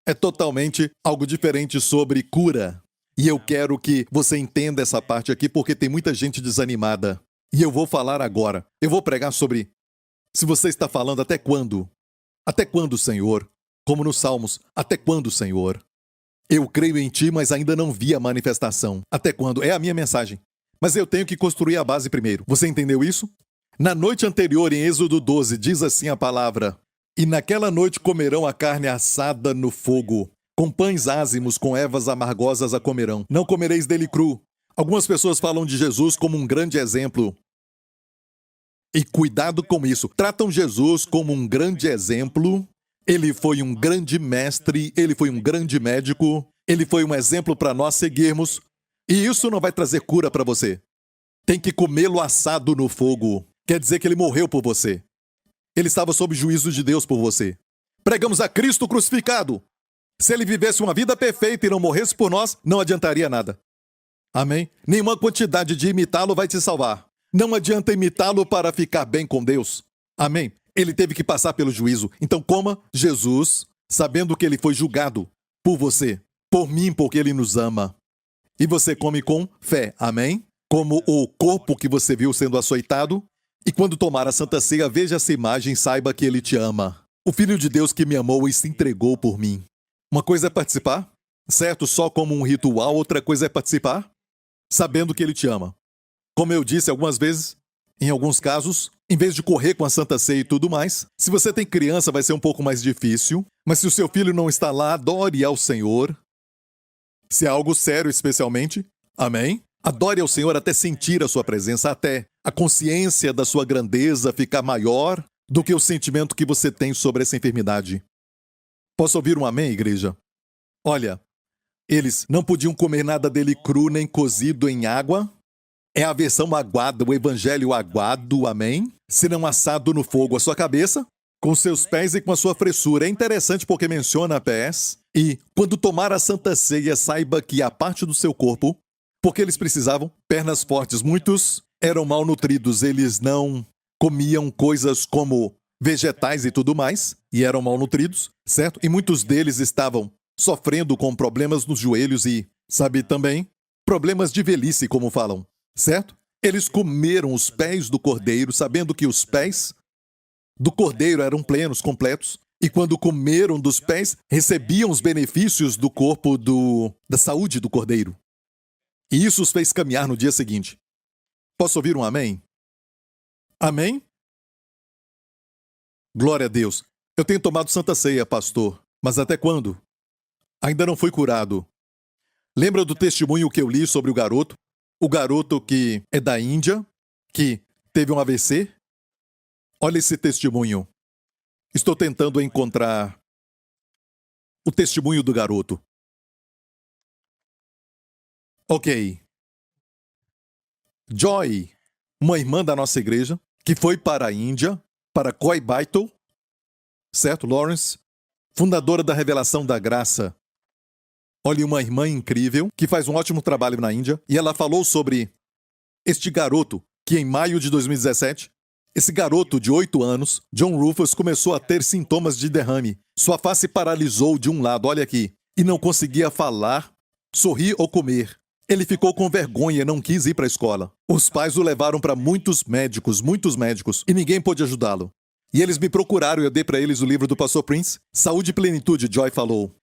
Speaker 1: é totalmente algo diferente sobre cura. E eu quero que você entenda essa parte aqui, porque tem muita gente desanimada. E eu vou falar agora. Eu vou pregar sobre se você está falando até quando. Até quando, Senhor? Como nos Salmos, até quando, Senhor? Eu creio em Ti, mas ainda não vi a manifestação. Até quando? É a minha mensagem. Mas eu tenho que construir a base primeiro. Você entendeu isso? Na noite anterior, em Êxodo 12, diz assim a palavra: E naquela noite comerão a carne assada no fogo. Com pães ázimos, com ervas amargosas a comerão. Não comereis dele cru. Algumas pessoas falam de Jesus como um grande exemplo. E cuidado com isso. Tratam Jesus como um grande exemplo. Ele foi um grande mestre, ele foi um grande médico, ele foi um exemplo para nós seguirmos. E isso não vai trazer cura para você. Tem que comê-lo assado no fogo. Quer dizer que ele morreu por você. Ele estava sob juízo de Deus por você. Pregamos a Cristo crucificado. Se ele vivesse uma vida perfeita e não morresse por nós, não adiantaria nada. Amém? Nenhuma quantidade de imitá-lo vai te salvar. Não adianta imitá-lo para ficar bem com Deus. Amém? Ele teve que passar pelo juízo. Então coma Jesus, sabendo que ele foi julgado por você, por mim, porque ele nos ama. E você come com fé. Amém? Como o corpo que você viu sendo açoitado. E quando tomar a Santa Ceia, veja essa imagem e saiba que ele te ama. O Filho de Deus que me amou e se entregou por mim. Uma coisa é participar, certo? Só como um ritual. Outra coisa é participar, sabendo que ele te ama. Como eu disse algumas vezes, em alguns casos, em vez de correr com a Santa Ceia e tudo mais, se você tem criança vai ser um pouco mais difícil, mas se o seu filho não está lá, adore ao Senhor. Se é algo sério especialmente, amém? Adore ao Senhor até sentir a sua presença, até a consciência da sua grandeza ficar maior do que o sentimento que você tem sobre essa enfermidade. Posso ouvir um amém, igreja? Olha, eles não podiam comer nada dele cru nem cozido em água. É a versão aguada, o evangelho aguado, amém? Senão assado no fogo a sua cabeça, com seus pés e com a sua fressura. É interessante porque menciona pés. E quando tomar a Santa Ceia, saiba que a parte do seu corpo, porque eles precisavam pernas fortes. Muitos eram malnutridos, eles não comiam coisas como vegetais e tudo mais, e eram malnutridos, certo? E muitos deles estavam sofrendo com problemas nos joelhos e, sabe também, problemas de velhice, como falam, certo? Eles comeram os pés do cordeiro, sabendo que os pés do cordeiro eram plenos, completos, e quando comeram dos pés, recebiam os benefícios do corpo da saúde do cordeiro. E isso os fez caminhar no dia seguinte. Posso ouvir um amém? Amém? Glória a Deus. Eu tenho tomado Santa Ceia, pastor, mas até quando? Ainda não fui curado. Lembra do testemunho que eu li sobre o garoto? O garoto que é da Índia, que teve um AVC? Olha esse testemunho. Estou tentando encontrar o testemunho do garoto. Ok. Joy, uma irmã da nossa igreja, que foi para a Índia, para Coimbatore, certo, Lawrence? Fundadora da Revelação da Graça. Olha, uma irmã incrível, que faz um ótimo trabalho na Índia, e ela falou sobre este garoto, que em maio de 2017, esse garoto de 8 anos, John Rufus, começou a ter sintomas de derrame. Sua face paralisou de um lado, olha aqui, e não conseguia falar, sorrir ou comer. Ele ficou com vergonha e não quis ir para a escola. Os pais o levaram para muitos médicos, e ninguém pôde ajudá-lo. E eles me procuraram e eu dei para eles o livro do Pastor Prince, Saúde e Plenitude, Joy falou.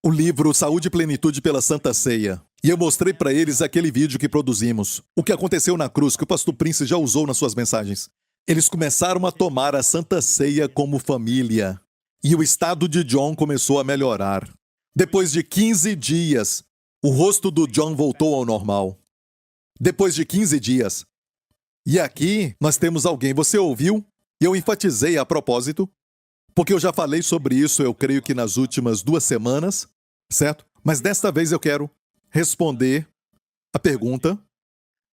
Speaker 1: O livro Saúde e Plenitude pela Santa Ceia. E eu mostrei para eles aquele vídeo que produzimos. O que aconteceu na cruz, que o Pastor Prince já usou nas suas mensagens. Eles começaram a tomar a Santa Ceia como família. E o estado de John começou a melhorar. Depois de 15 dias, o rosto do John voltou ao normal. Depois de 15 dias. E aqui nós temos alguém, você ouviu? E eu enfatizei a propósito, porque eu já falei sobre isso, eu creio que nas últimas 2 semanas, certo? Mas desta vez eu quero responder a pergunta,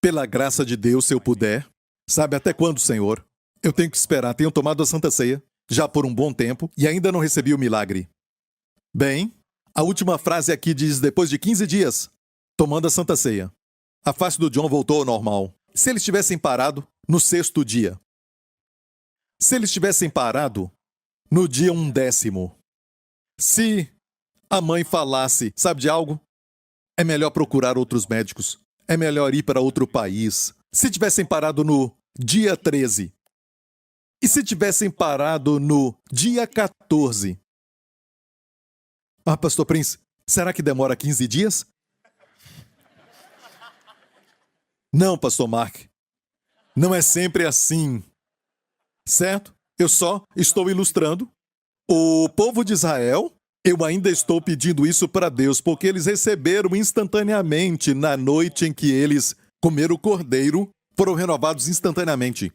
Speaker 1: pela graça de Deus, se eu puder. Sabe até quando, Senhor? Eu tenho que esperar, tenho tomado a Santa Ceia, já por um bom tempo, e ainda não recebi o milagre. Bem, a última frase aqui diz, depois de 15 dias, tomando a Santa Ceia, a face do John voltou ao normal. Se eles tivessem parado no 6º dia, se eles tivessem parado no dia 1º, se a mãe falasse, sabe de algo? É melhor procurar outros médicos, é melhor ir para outro país. Se tivessem parado no dia 13, e se tivessem parado no dia 14, Pastor Prince, será que demora 15 dias? Não, Pastor Mark. Não é sempre assim. Certo? Eu só estou ilustrando. O povo de Israel, eu ainda estou pedindo isso para Deus, porque eles receberam instantaneamente na noite em que eles comeram o cordeiro, foram renovados instantaneamente.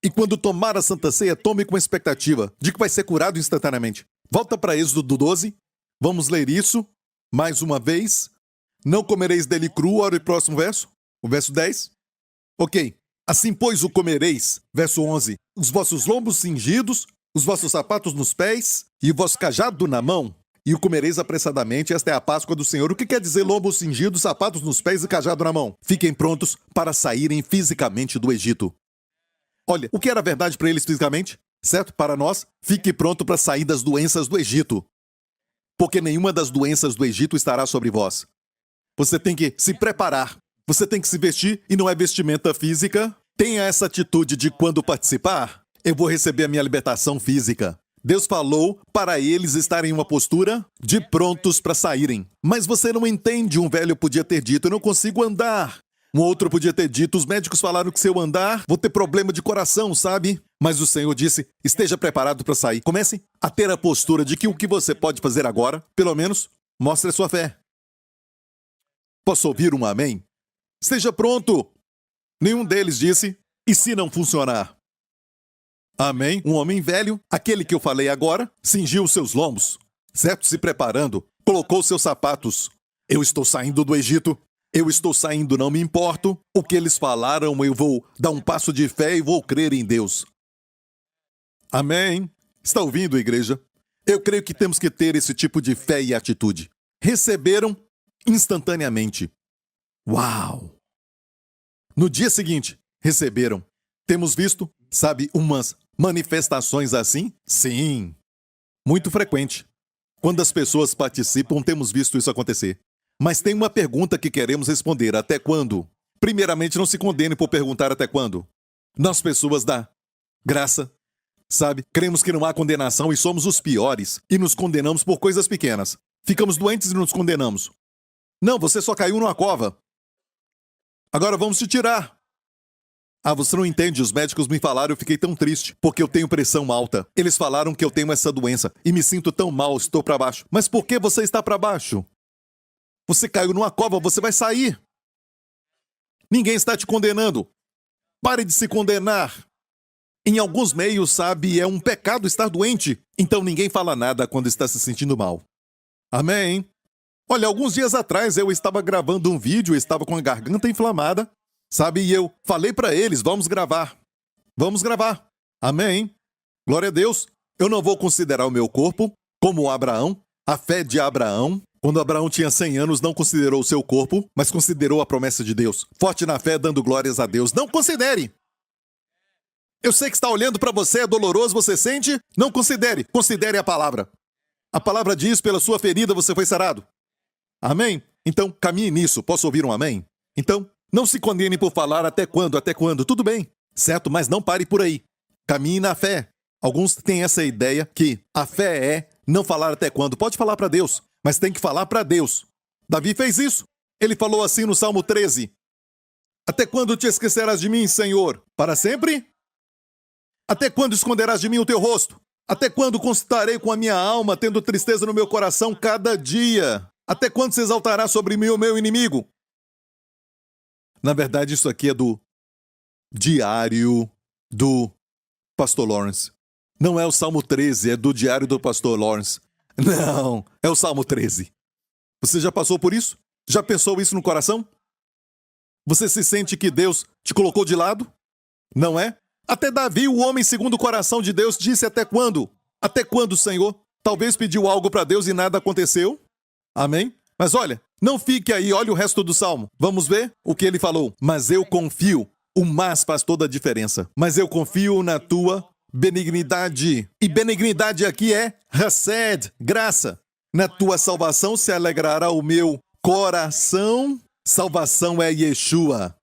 Speaker 1: E quando tomar a Santa Ceia, tome com expectativa de que vai ser curado instantaneamente. Volta para Êxodo 12. Vamos ler isso mais uma vez. Não comereis dele cru, olha o próximo verso, o verso 10. Ok. Assim, pois, o comereis, verso 11, os vossos lombos cingidos, os vossos sapatos nos pés e o vosso cajado na mão, e o comereis apressadamente, esta é a Páscoa do Senhor. O que quer dizer lombos cingidos, sapatos nos pés e cajado na mão? Fiquem prontos para saírem fisicamente do Egito. Olha, o que era verdade para eles fisicamente? Certo? Para nós, fique pronto para sair das doenças do Egito. Porque nenhuma das doenças do Egito estará sobre vós. Você tem que se preparar. Você tem que se vestir, e não é vestimenta física. Tenha essa atitude de quando participar, eu vou receber a minha libertação física. Deus falou para eles estarem em uma postura de prontos para saírem. Mas você não entende, um velho podia ter dito, eu não consigo andar. Um outro podia ter dito, os médicos falaram que se eu andar, vou ter problema de coração, sabe? Mas o Senhor disse, esteja preparado para sair. Comece a ter a postura de que o que você pode fazer agora, pelo menos, mostre a sua fé. Posso ouvir um amém? Esteja pronto! Nenhum deles disse, e se não funcionar? Amém? Um homem velho, aquele que eu falei agora, cingiu os seus lombos, certo? Se preparando, colocou seus sapatos. Eu estou saindo do Egito. Eu estou saindo, não me importo. O que eles falaram, eu vou dar um passo de fé e vou crer em Deus. Amém? Está ouvindo, igreja? Eu creio que temos que ter esse tipo de fé e atitude. Receberam instantaneamente. Uau! No dia seguinte, receberam. Temos visto, sabe, umas manifestações assim? Sim. Muito frequente. Quando as pessoas participam, temos visto isso acontecer. Mas tem uma pergunta que queremos responder. Até quando? Primeiramente, não se condene por perguntar até quando. Nós, pessoas da graça, sabe, cremos que não há condenação e somos os piores. E nos condenamos por coisas pequenas. Ficamos doentes e nos condenamos. Não, você só caiu numa cova. Agora vamos te tirar. Ah, você não entende, os médicos me falaram, eu fiquei tão triste, porque eu tenho pressão alta. Eles falaram que eu tenho essa doença e me sinto tão mal, estou para baixo. Mas por que você está para baixo? Você caiu numa cova, você vai sair. Ninguém está te condenando. Pare de se condenar. Em alguns meios, sabe, é um pecado estar doente. Então ninguém fala nada quando está se sentindo mal. Amém? Olha, alguns dias atrás eu estava gravando um vídeo, estava com a garganta inflamada, sabe, e eu falei para eles, vamos gravar. Vamos gravar. Amém? Glória a Deus. Eu não vou considerar o meu corpo como Abraão, a fé de Abraão. Quando Abraão tinha 100 anos, não considerou o seu corpo, mas considerou a promessa de Deus. Forte na fé, dando glórias a Deus. Não considere! Eu sei que está olhando para você, é doloroso, você sente? Não considere. Considere a palavra. A palavra diz, pela sua ferida você foi sarado. Amém? Então, caminhe nisso. Posso ouvir um amém? Então, não se condene por falar até quando. Tudo bem, certo? Mas não pare por aí. Caminhe na fé. Alguns têm essa ideia que a fé é não falar até quando. Pode falar para Deus, mas tem que falar para Deus. Davi fez isso. Ele falou assim no Salmo 13. Até quando te esquecerás de mim, Senhor? Para sempre? Até quando esconderás de mim o teu rosto? Até quando consultarei com a minha alma, tendo tristeza no meu coração cada dia? Até quando se exaltará sobre mim o meu inimigo? Na verdade, isso aqui é do diário do Pastor Lawrence. Não é o Salmo 13, é do diário do Pastor Lawrence. Não, é o Salmo 13. Você já passou por isso? Já pensou isso no coração? Você se sente que Deus te colocou de lado? Não é? Até Davi, o homem segundo o coração de Deus, disse até quando? Até quando, Senhor? Talvez pediu algo para Deus e nada aconteceu? Amém? Mas olha, não fique aí, olha o resto do Salmo. Vamos ver o que ele falou. Mas eu confio. O mas faz toda a diferença. Mas eu confio na tua benignidade. E benignidade aqui é Hesed, graça. Na tua salvação se alegrará o meu coração. Salvação é Yeshua.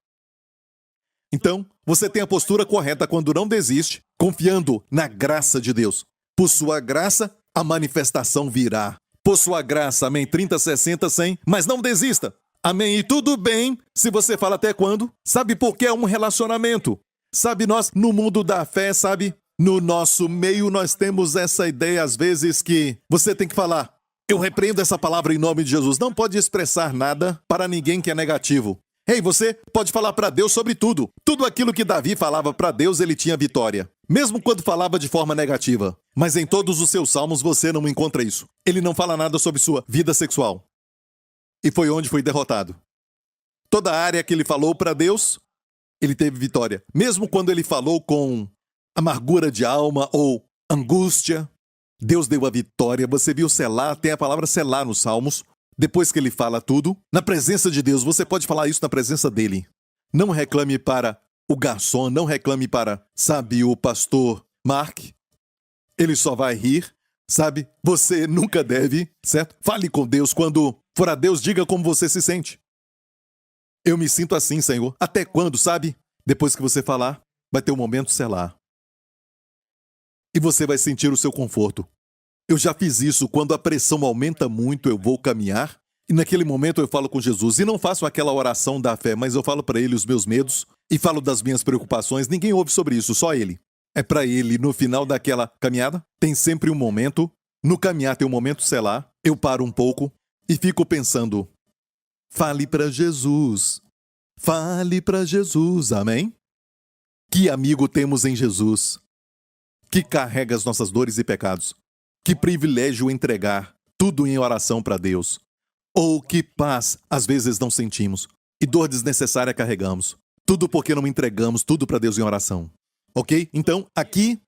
Speaker 1: Então, você tem a postura correta quando não desiste, confiando na graça de Deus. Por sua graça, a manifestação virá. Por sua graça, amém, 30, 60, 100, mas não desista. Amém, e tudo bem se você fala até quando. Sabe por que é um relacionamento? Sabe, nós, no mundo da fé, sabe, no nosso meio, nós temos essa ideia, às vezes, que você tem que falar, eu repreendo essa palavra em nome de Jesus. Não pode expressar nada para ninguém que é negativo. Ei, você pode falar para Deus sobre tudo. Tudo aquilo que Davi falava para Deus, ele tinha vitória. Mesmo quando falava de forma negativa. Mas em todos os seus salmos você não encontra isso. Ele não fala nada sobre sua vida sexual. e foi onde foi derrotado. Toda a área que ele falou para Deus, ele teve vitória. Mesmo quando ele falou com amargura de alma ou angústia, Deus deu a vitória. Você viu selar, tem a palavra selar nos Salmos. Depois que ele fala tudo, na presença de Deus, você pode falar isso na presença dele. Não reclame para o garçom, não reclame para, sabe, o pastor Mark. Ele só vai rir, sabe? Você nunca deve, certo? Fale com Deus. Quando for a Deus, diga como você se sente. Eu me sinto assim, Senhor. Até quando, sabe? Depois que você falar, vai ter um momento selar. E você vai sentir o seu conforto. Eu já fiz isso. Quando a pressão aumenta muito, eu vou caminhar. E naquele momento eu falo com Jesus. E não faço aquela oração da fé, mas eu falo para ele os meus medos e falo das minhas preocupações. Ninguém ouve sobre isso, só ele. É para ele, no final daquela caminhada, tem sempre um momento. No caminhar tem um momento selar. Eu paro um pouco e fico pensando. Fale para Jesus. Fale para Jesus, amém? Que amigo temos em Jesus, que carrega as nossas dores e pecados. Que privilégio entregar tudo em oração para Deus. Ou que paz às vezes não sentimos e dor desnecessária carregamos. Tudo porque não entregamos tudo para Deus em oração. Ok? Então, aqui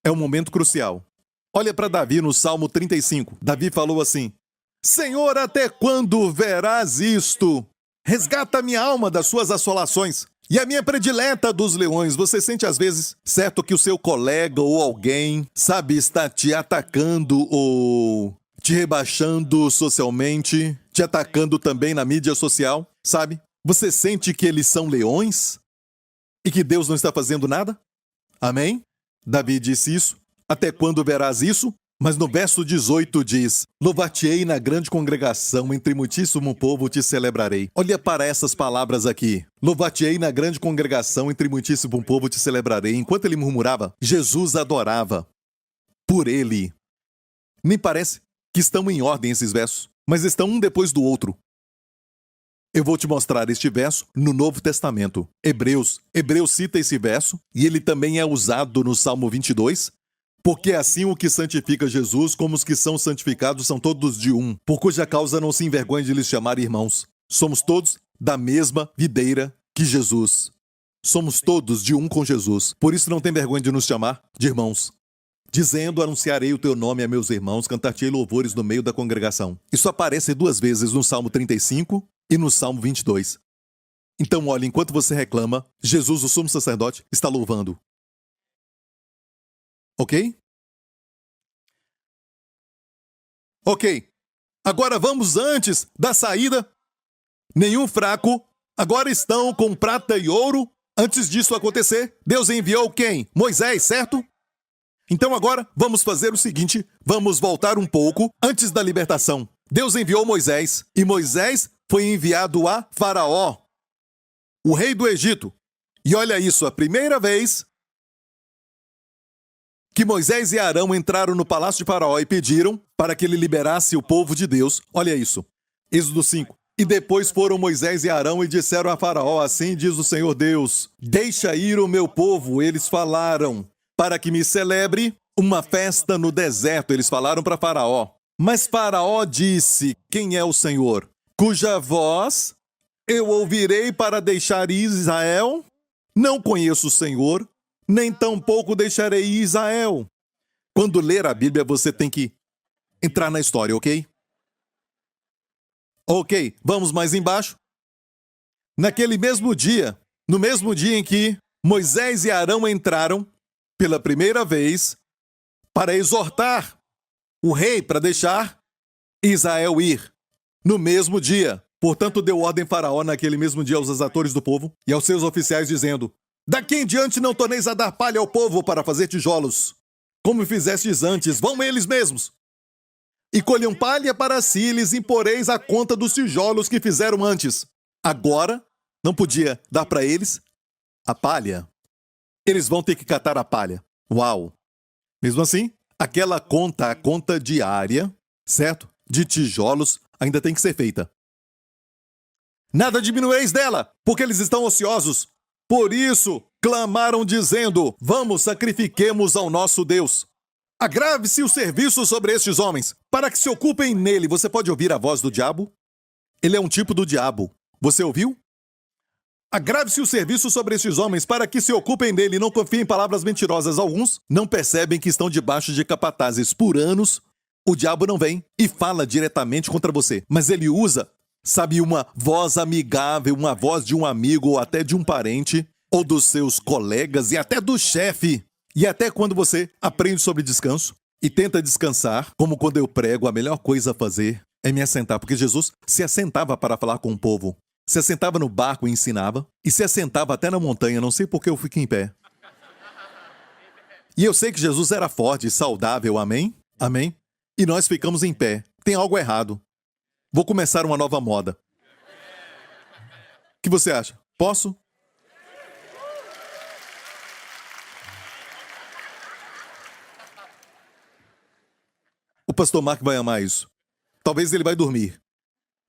Speaker 1: é um momento crucial. Olha para Davi no Salmo 35. Davi falou assim: Senhor, até quando verás isto? Resgata minha alma das suas assolações. E a minha predileta dos leões. Você sente às vezes, certo, que o seu colega ou alguém, sabe, está te atacando ou te rebaixando socialmente, te atacando também na mídia social, sabe? Você sente que eles são leões? E que Deus não está fazendo nada? Amém? Davi disse isso. Até quando verás isso? Mas no verso 18 diz: Louvar-te-ei na grande congregação, entre muitíssimo povo te celebrarei. Olha para essas palavras aqui. Louvar-te-ei na grande congregação, entre muitíssimo povo te celebrarei. Enquanto ele murmurava, Jesus adorava por ele. Nem parece que estão em ordem esses versos, mas estão um depois do outro. Eu vou te mostrar este verso no Novo Testamento. Hebreus cita esse verso, e ele também é usado no Salmo 22, porque assim o que santifica Jesus, como os que são santificados, são todos de um, por cuja causa não se envergonhe de lhes chamar irmãos. Somos todos da mesma videira que Jesus. Somos todos de um com Jesus. Por isso não tem vergonha de nos chamar de irmãos. Dizendo, anunciarei o teu nome a meus irmãos, cantar-te-ei louvores no meio da congregação. Isso aparece 2 vezes no Salmo 35 e no Salmo 22. Então, olha, enquanto você reclama, Jesus, o sumo sacerdote, está louvando. Ok? Ok. Agora vamos antes da saída. Nenhum fraco. Agora estão com prata e ouro. Antes disso acontecer, Deus enviou quem? Moisés, certo? Então agora vamos fazer o seguinte. Vamos voltar um pouco antes da libertação. Deus enviou Moisés. E Moisés foi enviado a Faraó, o rei do Egito. E olha isso, a primeira vez que Moisés e Arão entraram no palácio de Faraó e pediram para que ele liberasse o povo de Deus. Olha isso. Êxodo 5. E depois foram Moisés e Arão e disseram a Faraó: assim diz o Senhor Deus, deixa ir o meu povo. Eles falaram para que me celebre uma festa no deserto. Eles falaram para Faraó. Mas Faraó disse: quem é o Senhor? Cuja voz eu ouvirei para deixar ir Israel? Não conheço o Senhor, nem tampouco deixarei ir Israel. Quando ler a Bíblia, você tem que entrar na história, ok? Ok, vamos mais embaixo. Naquele mesmo dia, no mesmo dia em que Moisés e Arão entraram pela primeira vez para exortar o rei para deixar Israel ir. No mesmo dia, portanto, deu ordem Faraó naquele mesmo dia aos exatores do povo e aos seus oficiais, dizendo: daqui em diante não torneis a dar palha ao povo para fazer tijolos, como fizestes antes, vão eles mesmos. E colham palha para si, e lhes imporeis a conta dos tijolos que fizeram antes. Agora, não podia dar para eles a palha. Eles vão ter que catar a palha. Uau! Mesmo assim, aquela conta, a conta diária, certo? De tijolos, ainda tem que ser feita. Nada diminueis dela, porque eles estão ociosos. Por isso, clamaram dizendo: vamos, sacrifiquemos ao nosso Deus. Agrave-se o serviço sobre estes homens, para que se ocupem nele. Você pode ouvir a voz do diabo? Ele é um tipo do diabo. Você ouviu? Agrave-se o serviço sobre estes homens para que se ocupem dele e não confiem em palavras mentirosas. Alguns não percebem que estão debaixo de capatazes. Por anos, o diabo não vem e fala diretamente contra você. Mas ele usa, sabe, uma voz amigável, uma voz de um amigo ou até de um parente, ou dos seus colegas e até do chefe. E até quando você aprende sobre descanso e tenta descansar, como quando eu prego, a melhor coisa a fazer é me assentar, porque Jesus se assentava para falar com o povo. Se assentava no barco e ensinava, e se assentava até na montanha, não sei por que eu fico em pé. E eu sei que Jesus era forte e saudável, amém? Amém? E nós ficamos em pé. Tem algo errado. Vou começar uma nova moda. O que você acha? Posso? O pastor Mark vai amar isso. Talvez ele vai dormir.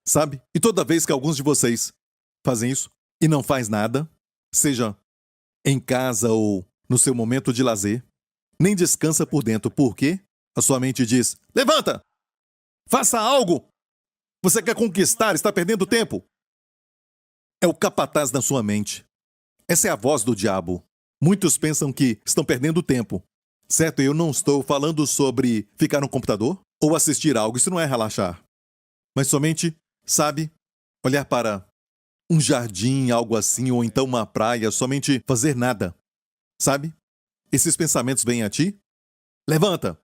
Speaker 1: Sabe? E toda vez que alguns de vocês fazem isso e não faz nada, seja em casa ou no seu momento de lazer, nem descansa por dentro. Por quê? A sua mente diz: levanta! Faça algo! Você quer conquistar, está perdendo tempo. É o capataz na sua mente. Essa é a voz do diabo. Muitos pensam que estão perdendo tempo. Certo? Eu não estou falando sobre ficar no computador ou assistir algo. Isso não é relaxar. Mas somente, sabe, olhar para um jardim, algo assim, ou então uma praia, somente fazer nada. Sabe? Esses pensamentos vêm a ti? Levanta!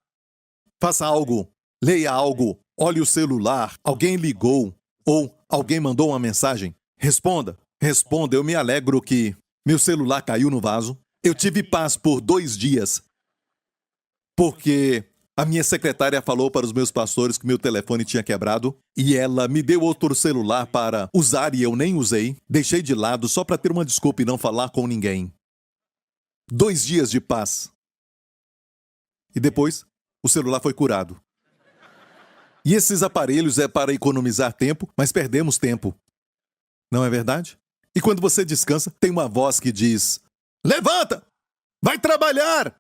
Speaker 1: Faça algo! Leia algo! Olhe o celular! Alguém ligou! Ou alguém mandou uma mensagem? Responda! Responda! Eu me alegro que meu celular caiu no vaso. Eu tive paz por 2 dias. Porque a minha secretária falou para os meus pastores que meu telefone tinha quebrado e ela me deu outro celular para usar e eu nem usei. Deixei de lado só para ter uma desculpa e não falar com ninguém. 2 dias de paz. E depois, o celular foi curado. E esses aparelhos é para economizar tempo, mas perdemos tempo. Não é verdade? E quando você descansa, tem uma voz que diz: levanta! Vai trabalhar!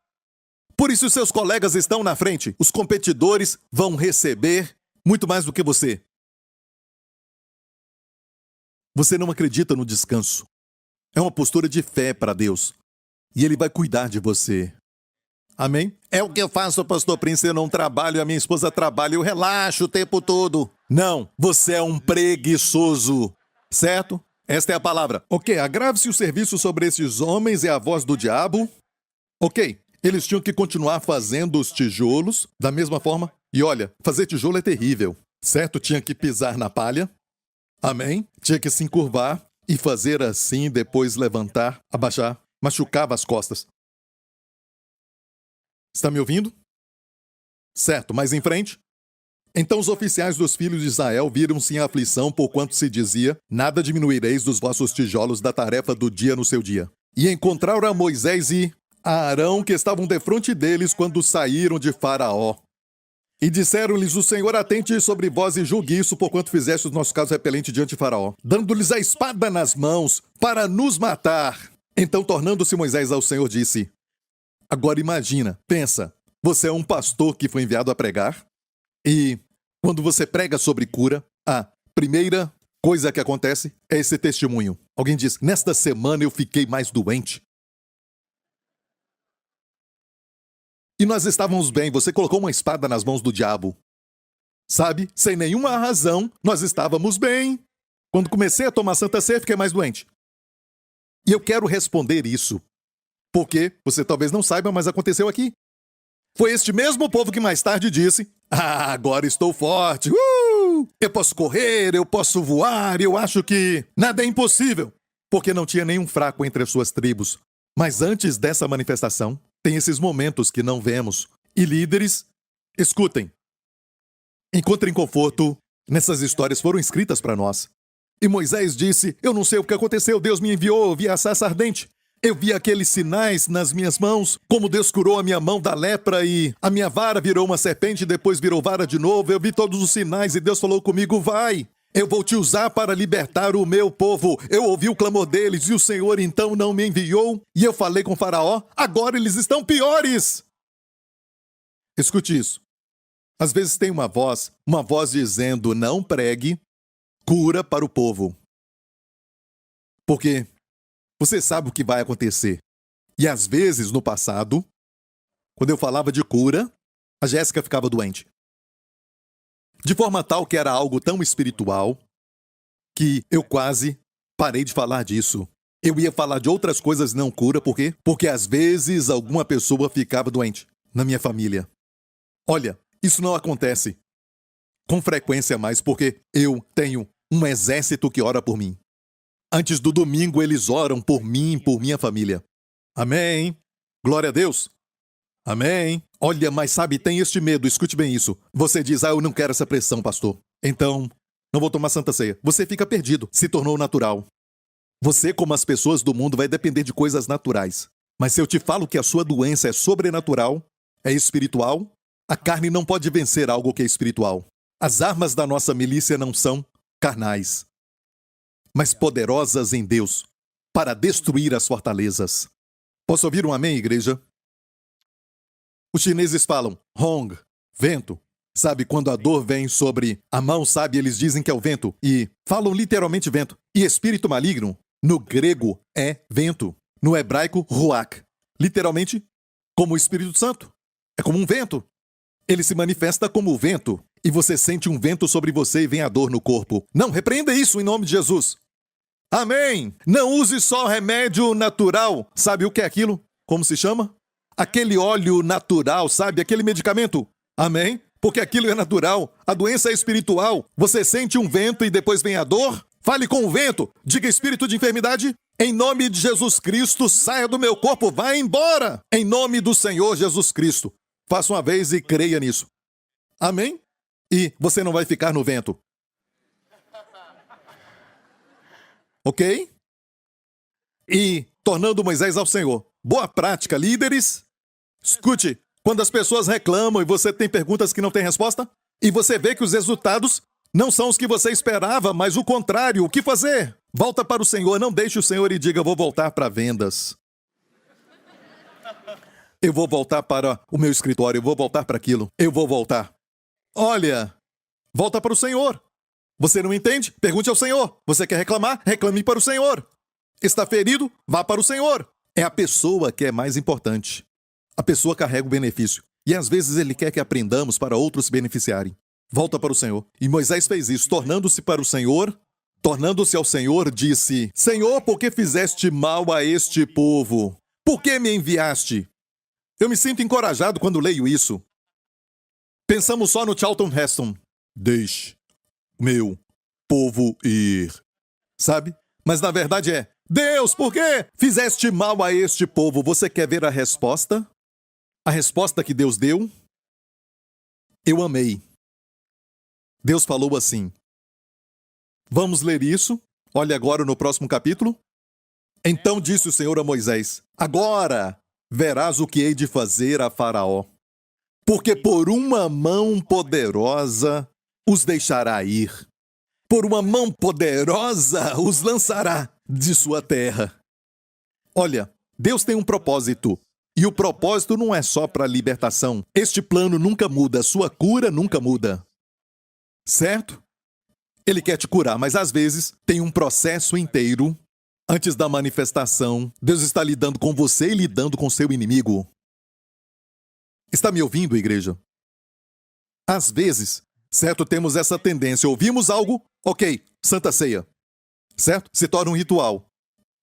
Speaker 1: Por isso seus colegas estão na frente. Os competidores vão receber muito mais do que você. Você não acredita no descanso. É uma postura de fé para Deus. E Ele vai cuidar de você. Amém? É o que eu faço, pastor Prince. Eu não trabalho, a minha esposa trabalha. Eu relaxo o tempo todo. Não, você é um preguiçoso. Certo? Esta é a palavra. Ok, agrave-se o serviço sobre esses homens, é a voz do diabo. Ok. Eles tinham que continuar fazendo os tijolos da mesma forma. E olha, fazer tijolo é terrível, certo? Tinha que pisar na palha. Amém? Tinha que se encurvar e fazer assim, depois levantar, abaixar. Machucava as costas. Está me ouvindo? Certo, mais em frente. Então os oficiais dos filhos de Israel viram-se em aflição, porquanto se dizia: nada diminuireis dos vossos tijolos da tarefa do dia no seu dia. E encontraram a Moisés e a Arão, que estavam defronte deles quando saíram de Faraó. E disseram-lhes: o Senhor atente sobre vós e julgue isso, porquanto fizeste o nosso caso repelente diante de Faraó, dando-lhes a espada nas mãos para nos matar. Então, tornando-se Moisés ao Senhor, disse: agora imagina, pensa, você é um pastor que foi enviado a pregar, e quando você prega sobre cura, a primeira coisa que acontece é esse testemunho. Alguém diz: nesta semana eu fiquei mais doente. E nós estávamos bem, você colocou uma espada nas mãos do diabo. Sabe? Sem nenhuma razão, nós estávamos bem. Quando comecei a tomar Santa Ceia, fiquei mais doente. E eu quero responder isso. Porque, você talvez não saiba, mas aconteceu aqui. Foi este mesmo povo que mais tarde disse: ah, agora estou forte. Eu posso correr, eu posso voar, eu acho que nada é impossível. Porque não tinha nenhum fraco entre as suas tribos. Mas antes dessa manifestação, tem esses momentos que não vemos. E líderes, escutem. Encontrem conforto nessas histórias, foram escritas para nós. E Moisés disse: eu não sei o que aconteceu, Deus me enviou, eu vi a sarça ardente. Eu vi aqueles sinais nas minhas mãos, como Deus curou a minha mão da lepra e a minha vara virou uma serpente, depois virou vara de novo. Eu vi todos os sinais e Deus falou comigo: vai, eu vou te usar para libertar o meu povo. Eu ouvi o clamor deles e o Senhor então não me enviou. E eu falei com Faraó: agora eles estão piores. Escute isso. Às vezes tem uma voz dizendo: não pregue, cura para o povo. Porque você sabe o que vai acontecer. E às vezes, no passado, quando eu falava de cura, a Jéssica ficava doente. De forma tal que era algo tão espiritual que eu quase parei de falar disso. Eu ia falar de outras coisas não cura, por quê? Porque às vezes alguma pessoa ficava doente na minha família. Olha, isso não acontece com frequência mais porque eu tenho um exército que ora por mim. Antes do domingo eles oram por mim e por minha família. Amém. Glória a Deus. Amém. Olha, mas sabe, tem este medo, escute bem isso. Você diz, eu não quero essa pressão, pastor. Então, não vou tomar Santa Ceia. Você fica perdido, se tornou natural. Você, como as pessoas do mundo, vai depender de coisas naturais. Mas se eu te falo que a sua doença é sobrenatural, é espiritual, a carne não pode vencer algo que é espiritual. As armas da nossa milícia não são carnais, mas poderosas em Deus, para destruir as fortalezas. Posso ouvir um amém, igreja? Os chineses falam, Hong, vento. Sabe, quando a dor vem sobre a mão, sabe, eles dizem que é o vento. E falam literalmente vento. E espírito maligno, no grego, é vento. No hebraico, ruach. Literalmente, como o Espírito Santo. É como um vento. Ele se manifesta como o vento. E você sente um vento sobre você e vem a dor no corpo. Não, repreenda isso em nome de Jesus. Amém! Não use só remédio natural. Sabe o que é aquilo? Como se chama? Aquele óleo natural, sabe? Aquele medicamento. Amém? Porque aquilo é natural. A doença é espiritual. Você sente um vento e depois vem a dor? Fale com o vento. Diga, espírito de enfermidade, em nome de Jesus Cristo, saia do meu corpo, vá embora. Em nome do Senhor Jesus Cristo. Faça uma vez e creia nisso. Amém? E você não vai ficar no vento. Ok? E tornando Moisés ao Senhor. Boa prática, líderes. Escute, quando as pessoas reclamam e você tem perguntas que não tem resposta, e você vê que os resultados não são os que você esperava, mas o contrário, o que fazer? Volta para o Senhor, não deixe o Senhor e diga, vou voltar para vendas. Eu vou voltar para o meu escritório, eu vou voltar para aquilo, eu vou voltar. Olha, volta para o Senhor. Você não entende? Pergunte ao Senhor. Você quer reclamar? Reclame para o Senhor. Está ferido? Vá para o Senhor. É a pessoa que é mais importante. A pessoa carrega o benefício. E às vezes ele quer que aprendamos para outros se beneficiarem. Volta para o Senhor. E Moisés fez isso, tornando-se para o Senhor, tornando-se ao Senhor, disse, Senhor, por que fizeste mal a este povo? Por que me enviaste? Eu me sinto encorajado quando leio isso. Pensamos só no Charlton Heston. Deixe meu povo ir. Sabe? Mas na verdade é, Deus, por que fizeste mal a este povo? Você quer ver a resposta? A resposta que Deus deu? Eu amei. Deus falou assim. Vamos ler isso? Olha agora no próximo capítulo. Então disse o Senhor a Moisés, agora verás o que hei de fazer a Faraó. Porque por uma mão poderosa os deixará ir. Por uma mão poderosa os lançará de sua terra. Olha, Deus tem um propósito. E o propósito não é só para a libertação. Este plano nunca muda, sua cura nunca muda. Certo? Ele quer te curar, mas às vezes tem um processo inteiro. Antes da manifestação, Deus está lidando com você e lidando com seu inimigo. Está me ouvindo, igreja? Às vezes, certo, temos essa tendência. Ouvimos algo, ok, Santa Ceia. Certo? Se torna um ritual.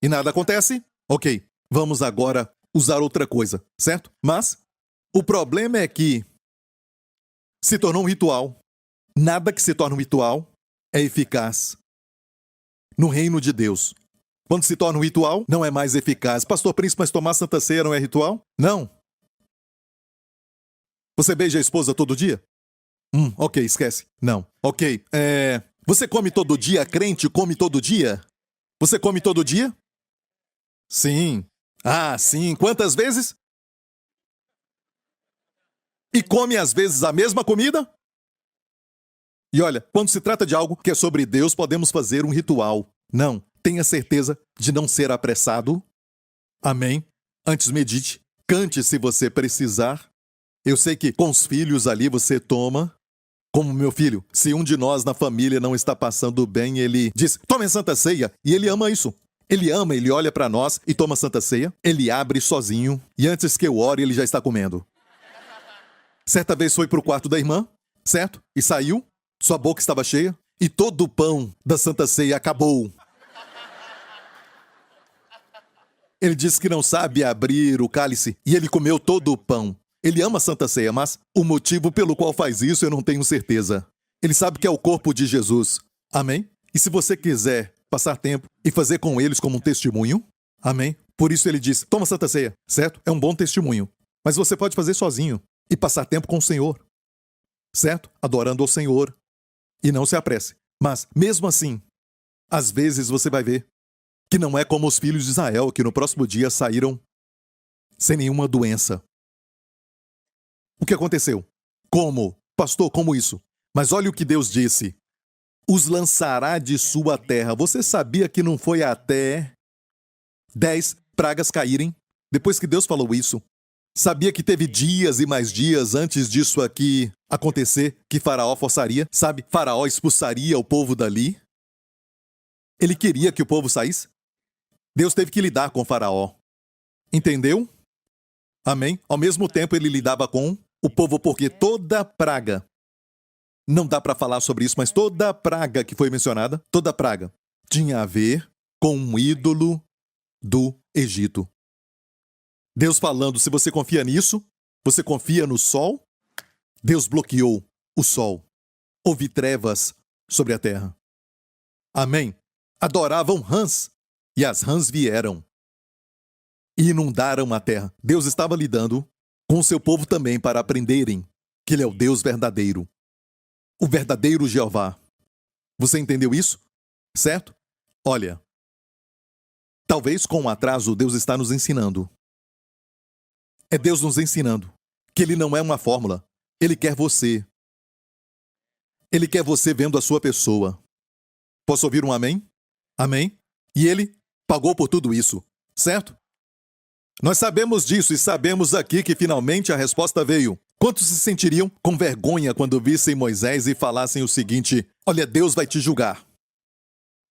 Speaker 1: E nada acontece? Ok, vamos agora usar outra coisa, certo? Mas o problema é que se tornou um ritual. Nada que se torna um ritual é eficaz no reino de Deus. Quando se torna um ritual, não é mais eficaz. Pastor Príncipe, mas tomar Santa Ceia não é ritual? Não. Você beija a esposa todo dia? Ok, esquece. Não. Ok, você come todo dia? Crente come todo dia? Você come todo dia? Sim. Ah, sim. Quantas vezes? E come às vezes a mesma comida? E olha, quando se trata de algo que é sobre Deus, podemos fazer um ritual. Não. Tenha certeza de não ser apressado. Amém. Antes medite. Cante se você precisar. Eu sei que com os filhos ali você toma Como meu filho, se um de nós na família não está passando bem, ele diz, tome a Santa Ceia, e ele ama isso. Ele ama, ele olha para nós e toma a Santa Ceia, ele abre sozinho, e antes que eu ore, ele já está comendo. Certa vez foi para o quarto da irmã, certo? E saiu, sua boca estava cheia, e todo o pão da Santa Ceia acabou. Ele disse que não sabe abrir o cálice, e ele comeu todo o pão. Ele ama a Santa Ceia, mas o motivo pelo qual faz isso eu não tenho certeza. Ele sabe que é o corpo de Jesus. Amém? E se você quiser passar tempo e fazer com eles como um testemunho, amém? Por isso ele diz, toma a Santa Ceia, certo? É um bom testemunho. Mas você pode fazer sozinho e passar tempo com o Senhor, certo? Adorando ao Senhor. E não se apresse. Mas, mesmo assim, às vezes você vai ver que não é como os filhos de Israel, que no próximo dia saíram sem nenhuma doença. O que aconteceu? Como? Pastor, como isso? Mas olha o que Deus disse. Os lançará de sua terra. Você sabia que não foi até 10 pragas caírem? Depois que Deus falou isso. Sabia que teve dias e mais dias antes disso aqui acontecer, que Faraó forçaria? Sabe, Faraó expulsaria o povo dali? Ele queria que o povo saísse? Deus teve que lidar com Faraó. Entendeu? Amém? Ao mesmo tempo ele lidava com o povo, porque toda praga, não dá para falar sobre isso, mas toda praga que foi mencionada, toda praga, tinha a ver com um ídolo do Egito. Deus falando, se você confia nisso, você confia no sol, Deus bloqueou o sol. Houve trevas sobre a terra. Amém? Adoravam rãs, e as rãs vieram e inundaram a terra. Deus estava lidando com o seu povo também para aprenderem que Ele é o Deus verdadeiro. O verdadeiro Jeová. Você entendeu isso? Certo? Olha, talvez com um atraso Deus está nos ensinando. É Deus nos ensinando que Ele não é uma fórmula. Ele quer você. Ele quer você vendo a sua pessoa. Posso ouvir um amém? Amém? E Ele pagou por tudo isso, certo? Nós sabemos disso e sabemos aqui que finalmente a resposta veio. Quantos se sentiriam com vergonha quando vissem Moisés e falassem o seguinte, olha, Deus vai te julgar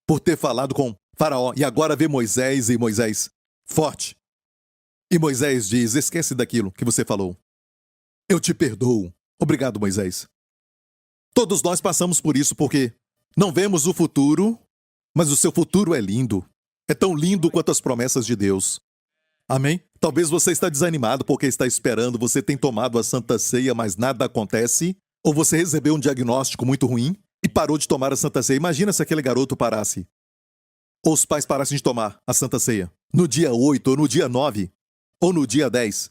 Speaker 1: por ter falado com Faraó, e agora vê Moisés e Moisés forte. E Moisés diz, esquece daquilo que você falou. Eu te perdoo. Obrigado, Moisés. Todos nós passamos por isso porque não vemos o futuro, mas o seu futuro é lindo. É tão lindo quanto as promessas de Deus. Amém? Talvez você está desanimado porque está esperando, você tem tomado a Santa Ceia, mas nada acontece. Ou você recebeu um diagnóstico muito ruim e parou de tomar a Santa Ceia. Imagina se aquele garoto parasse. Ou os pais parassem de tomar a Santa Ceia. No dia 8, ou no dia 9, ou no dia 10.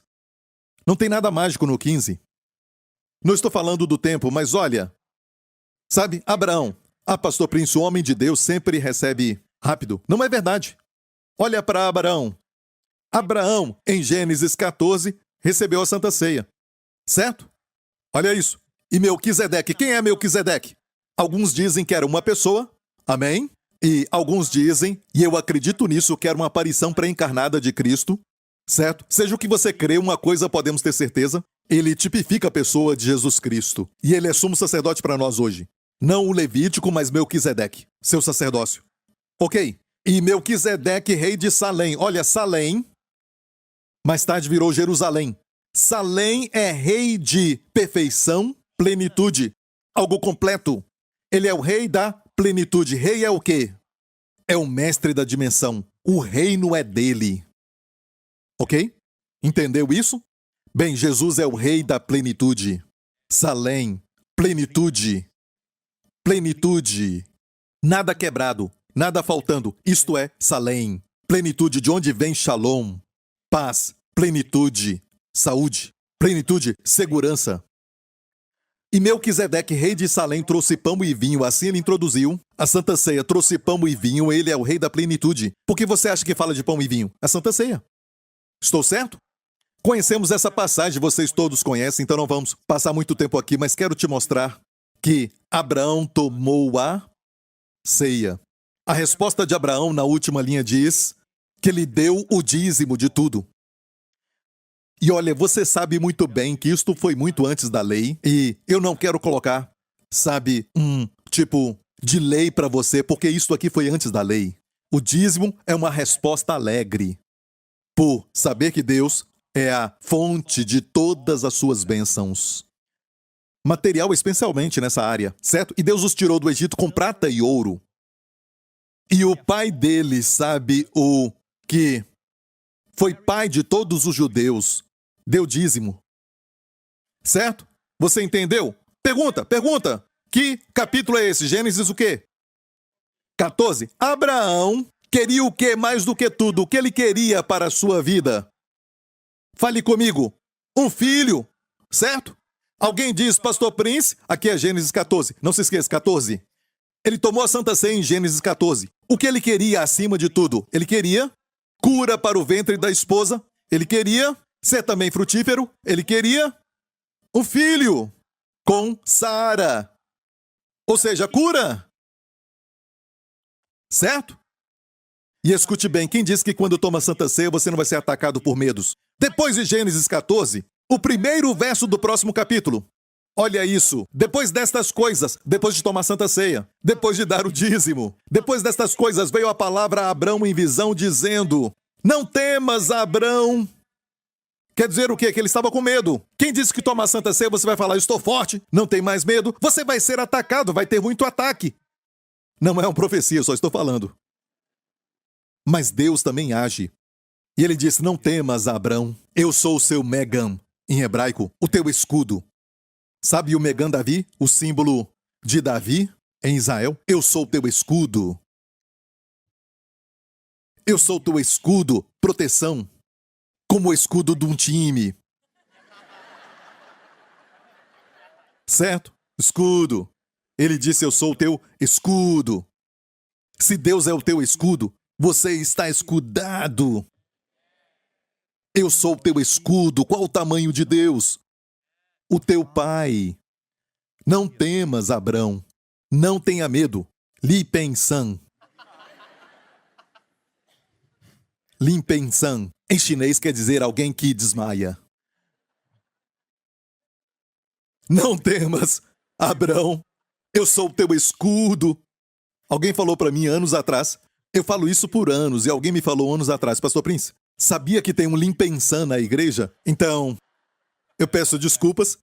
Speaker 1: Não tem nada mágico no 15. Não estou falando do tempo, mas olha. Sabe, Abraão. Pastor Prince, o homem de Deus sempre recebe rápido. Não é verdade. Olha para Abraão. Abraão, em Gênesis 14, recebeu a Santa Ceia. Certo? Olha isso. E Melquisedeque. Quem é Melquisedeque? Alguns dizem que era uma pessoa. Amém? E alguns dizem, e eu acredito nisso, que era uma aparição pré-encarnada de Cristo. Certo? Seja o que você crê, uma coisa podemos ter certeza. Ele tipifica a pessoa de Jesus Cristo. E ele é sumo sacerdote para nós hoje. Não o Levítico, mas Melquisedeque, seu sacerdócio. Ok? E Melquisedeque, rei de Salém. Olha, Salém, mais tarde virou Jerusalém. Salém é rei de perfeição, plenitude, algo completo. Ele é o rei da plenitude. Rei é o quê? É o mestre da dimensão. O reino é dele. Ok? Entendeu isso? Bem, Jesus é o rei da plenitude. Salém, plenitude. Plenitude. Nada quebrado, nada faltando. Isto é Salém. Plenitude, de onde vem Shalom. Paz, plenitude, saúde, plenitude, segurança. E Melquisedeque, rei de Salém, trouxe pão e vinho, assim ele introduziu. A Santa Ceia trouxe pão e vinho, ele é o rei da plenitude. Por que você acha que fala de pão e vinho? A Santa Ceia. Estou certo? Conhecemos essa passagem, vocês todos conhecem, então não vamos passar muito tempo aqui, mas quero te mostrar que Abraão tomou a ceia. A resposta de Abraão na última linha diz que ele deu o dízimo de tudo. E olha, você sabe muito bem que isto foi muito antes da lei, e eu não quero colocar, sabe, um tipo de lei para você, porque isso aqui foi antes da lei. O dízimo é uma resposta alegre por saber que Deus é a fonte de todas as suas bênçãos. Material especialmente nessa área, certo? E Deus os tirou do Egito com prata e ouro. E o pai deles, sabe, o que foi pai de todos os judeus, deu dízimo. Certo? Você entendeu? Pergunta. Que capítulo é esse? Gênesis o quê? 14. Abraão queria o que mais do que tudo? O que ele queria para a sua vida? Fale comigo. Um filho, certo? Alguém diz, Pastor Prince, aqui é Gênesis 14. Não se esqueça, 14. Ele tomou a Santa Ceia em Gênesis 14. O que ele queria acima de tudo? Ele queria cura para o ventre da esposa. Ele queria ser também frutífero. Ele queria um filho com Sara. Ou seja, cura. Certo? E escute bem, quem diz que quando toma Santa Ceia você não vai ser atacado por medos? Depois de Gênesis 14, o primeiro verso do próximo capítulo. Olha isso. Depois destas coisas, depois de tomar Santa Ceia, depois de dar o dízimo, depois destas coisas veio a palavra a Abrão em visão dizendo: não temas, Abrão. Quer dizer o quê? Que ele estava com medo. Quem disse que toma Santa Ceia você vai falar, estou forte, não tem mais medo? Você vai ser atacado, vai ter muito ataque. Não é uma profecia, só estou falando. Mas Deus também age. E ele disse, não temas, Abrão, eu sou o seu Megan, em hebraico, o teu escudo. Sabe o Megan Davi, o símbolo de Davi em Israel? Eu sou o teu escudo. Eu sou o teu escudo, proteção, como o escudo de um time. Certo? Escudo. Ele disse, eu sou o teu escudo. Se Deus é o teu escudo, você está escudado. Eu sou o teu escudo. Qual o tamanho de Deus? O teu pai. Não temas, Abrão. Não tenha medo. Li Pen-san. Li Pen-san. Em chinês quer dizer alguém que desmaia. Não temas, Abrão. Eu sou o teu escudo. Alguém falou para mim anos atrás. Eu falo isso por anos e alguém me falou anos atrás. Pastor Prince, sabia que tem um Li Pen-san na igreja? Então, eu peço desculpas.